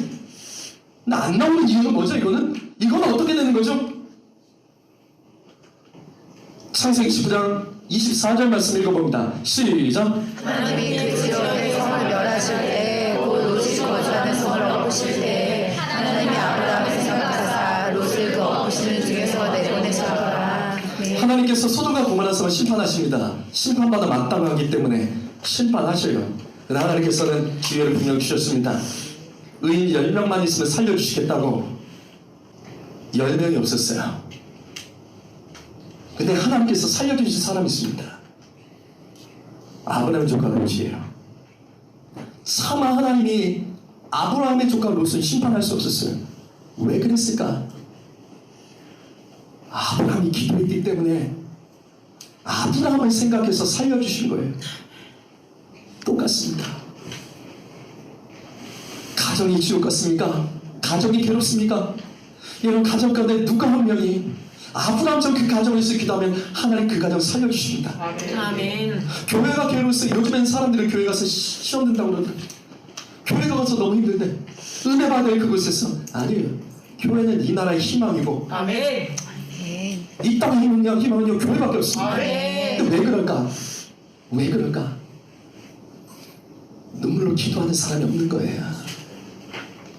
근데 안 나오는 이유는 뭐죠? 이건 어떻게 되는 거죠? 창세기 19장 24절 말씀 읽어봅니다. 시작. 하나님이 그 지역의 성을 멸하실 때, 곧 롯이 거주하는 성을 엎으실 때, 하나님이 아브라함을 생각하사 롯을 그 엎으시는 중에서 내보내셨더라. 하나님께서 소돔과 고모라 성을 심판하십니다. 심판받아 마땅하기 때문에 심판하셔요. 하나님께서는 기회를 분명 주셨습니다. 의인 10명만 있으면 살려주시겠다고 10명이 없었어요. 근데 하나님께서 살려주신 사람이 있습니다. 아브라함 조카 롯이에요. 차마 하나님이 아브라함의 조카 롯을 심판할 수 없었어요. 왜 그랬을까? 아브라함이 기도했기 때문에 아브라함을 생각해서 살려주신 거예요. 똑같습니다. 가정이 지옥 같습니까? 가정이 괴롭습니까? 여러분, 가정 가운데 누가 한 명이 아브라함처럼 그 가정에서 기도하면 하나님 그 가정 살려주십니다. 아멘. 교회가 괴로워서 요즘엔 사람들이 교회 가서 시험 든다고 그러더라고요. 교회가 가서 너무 힘든데 은혜 받을 그곳에서 아니에요. 교회는 이 나라의 희망이고 아멘. 이 땅의 희망은요 교회밖에 없습니다. 아멘. 근데 왜 그럴까? 왜 그럴까? 눈물로 기도하는 사람이 없는 거예요.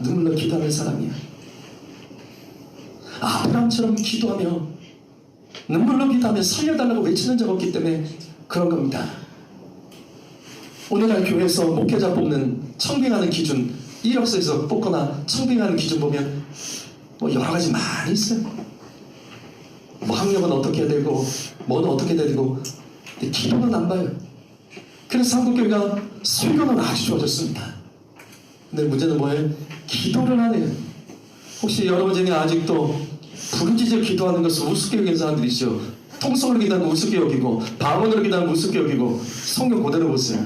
눈물로 기도하는 사람이야. 아브라함처럼 기도하며 눈물로 기도하며 살려달라고 외치는 적 없기 때문에 그런 겁니다. 오늘날 교회에서 목회자 뽑는 청빙하는 기준, 이력서에서 뽑거나 청빙하는 기준 보면 뭐 여러 가지 많이 있어요. 뭐 학력은 어떻게 해야 되고 뭐는 어떻게 해야 되고, 근데 기도는 안 봐요. 그래서 한국교회가 설교는 아주 좋아졌습니다. 근데 문제는 뭐예요? 기도를 안 해요. 혹시 여러분 중에 아직도 부르짖어 기도하는 것을 우습게 여기는 사람들이 있죠. 통성으로 기도하는 우습게 여기고 방언으로 기도하는 우습게 여기고. 성경 그대로 보세요.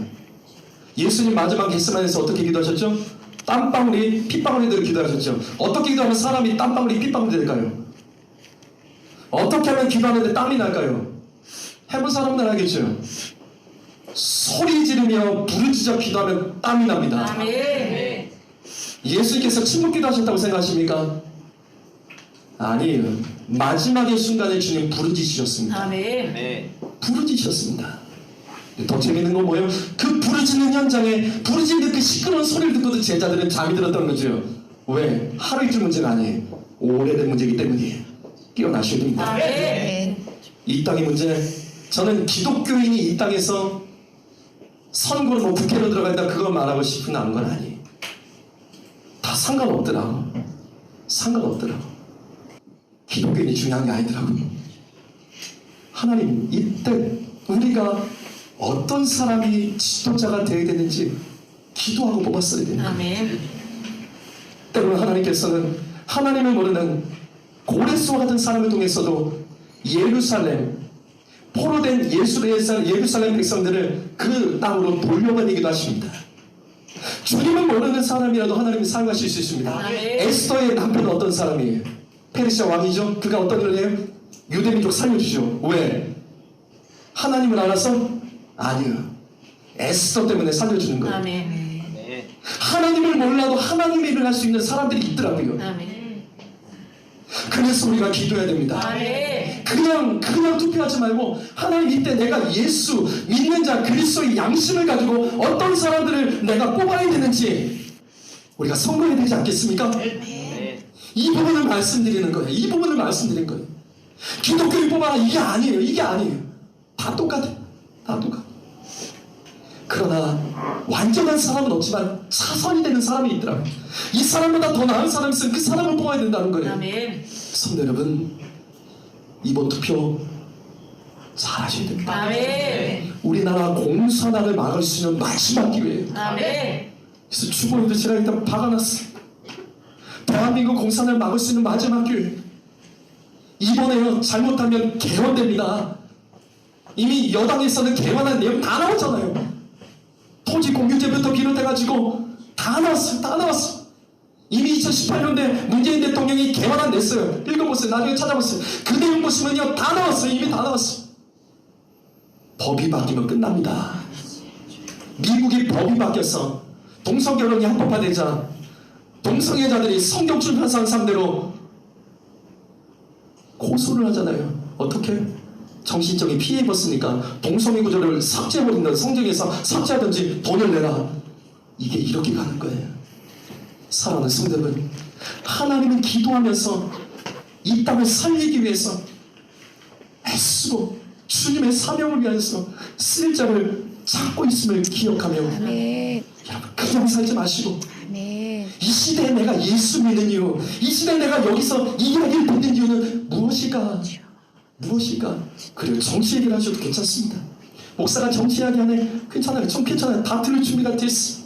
예수님 마지막 겟세마네에서 어떻게 기도하셨죠? 땀방울이 핏방울이 되도록 기도하셨죠. 어떻게 기도하면 사람이 땀방울이 핏방울이 될까요? 어떻게 하면 기도하는데 땀이 날까요? 해본 사람들 알겠죠? 소리 지르며 부르짖어 기도하면 땀이 납니다. 아멘. 예수님께서 침묵 기도하셨다고 생각하십니까? 아니에요. 마지막의 순간에 주님 부르짖으셨습니다. 아멘. 부르짖으셨습니다. 더 재밌는 건 뭐예요? 그 부르짖는 현장에 부르짖는 그 시끄러운 소리를 듣고도 제자들은 잠이 들었던 거죠. 왜? 하루 이틀 문제가 아니에요. 오래된 문제이기 때문이에요. 깨어나셔야 됩니다. 아멘. 이 땅의 문제, 저는 기독교인이 이 땅에서 선거로 뭐 국회로 들어간다 그걸 말하고 싶은 건 아니에요. 다 상관없더라고. 상관없더라고. 기독교인이 중요한 게 아니더라고. 하나님, 이때 우리가 어떤 사람이 지도자가 되어야 되는지 기도하고 뽑았어야 됩니다. 아멘. 때로는 하나님께서는 하나님을 모르는 고레스와 같은 사람을 통해서도 예루살렘, 포로된 예루살렘 백성들을 그 땅으로 돌려보내기도 하십니다. 주님을 모르는 사람이라도 하나님이 사용하실 수 있습니다. 아멘. 에스더의 남편은 어떤 사람이에요? 페르시아 왕이죠. 그가 어떤 일을 해요? 유대민족 살려주죠. 왜? 하나님을 알아서? 아니요. 에스더 때문에 살려주는 거예요. 아멘. 하나님을 몰라도 하나님의 일을 할 수 있는 사람들이 있더라고요. 아멘. 그래서 우리가 기도해야 됩니다. 아멘. 그냥 투표하지 말고 하나님, 이때 내가 예수 믿는 자 그리스도의 양심을 가지고 어떤 사람들을 내가 뽑아야 되는지 우리가 선거해야 되지 않겠습니까? 이 부분을 말씀드리는 거예요. 이 부분을 말씀드리는 거예요. 기독교를 뽑아라 이게 아니에요. 이게 아니에요. 다 똑같아요. 다 똑같아요. 그러나 완전한 사람은 없지만 차선이 되는 사람이 있더라고요. 이 사람보다 더 나은 사람이 있으면 그 사람을 뽑아야 된다는 거예요. 아멘. 성도 여러분, 이번 투표 잘 하셔야 됩니다. 아멘. 우리나라 공산화를 막을 수 있는 마지막 기회예요. 아멘. 그래서 주보에도 제가 일단 박아놨어요. 대한민국 공산화를 막을 수 있는 마지막 기회. 이번에요, 잘못하면 개헌됩니다. 이미 여당에서는 개헌한 내용 다 나왔잖아요. 토지 공유제부터 비롯해가지고 다 나왔어요. 다 나왔어요. 이미 2018년대 문재인 대통령이 개헌안 냈어요. 읽어보세요. 나중에 찾아보세요. 그 내용 보시면요, 다 나왔어요. 이미 다 나왔어요. 법이 바뀌면 끝납니다. 미국이 법이 바뀌어서 동성결혼이 합법화되자 동성애자들이 성경 출판상 상대로 고소를 하잖아요. 어떻게? 정신적인 피해 입었으니까 동성애 구조를 삭제해버린다. 성경에서 삭제하든지 돈을 내라. 이게 이렇게 가는 거예요. 사랑하는 성도들, 하나님은 기도하면서 이 땅을 살리기 위해서 애쓰고 주님의 사명을 위해서 쓸 자를 찾고 있음을 기억하며 아멘. 여러분 그냥 살지 마시고 아멘. 이 시대에 내가 예수 믿는 이유, 이 시대에 내가 여기서 이 이야기를 듣는 이유는 무엇일까? 그리고 정치 얘기를 하셔도 괜찮습니다. 목사가 정치 이야기 하네, 괜찮아요. 좀 괜찮아요. 다 들을 준비가 됐어.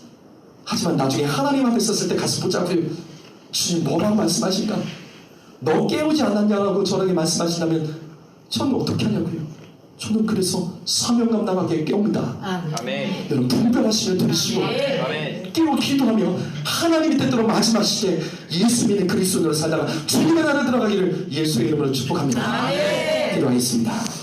하지만 나중에 하나님 앞에 섰을 때 가서 붙잡고요. 주님 뭐라고 말씀하실까? 너 깨우지 않았냐고 저에게 말씀하신다면 저는 어떻게 하냐고요? 저는 그래서 사명 감당하게 깨웁니다. 아멘. 여러분 분별하시면 들으시고 깨워 기도하며 하나님의 뜻대로 마지막 시대에 예수 믿는 그리스도인으로 살다가 주님의 나라에 들어가기를 예수의 이름으로 축복합니다. 기도하겠습니다.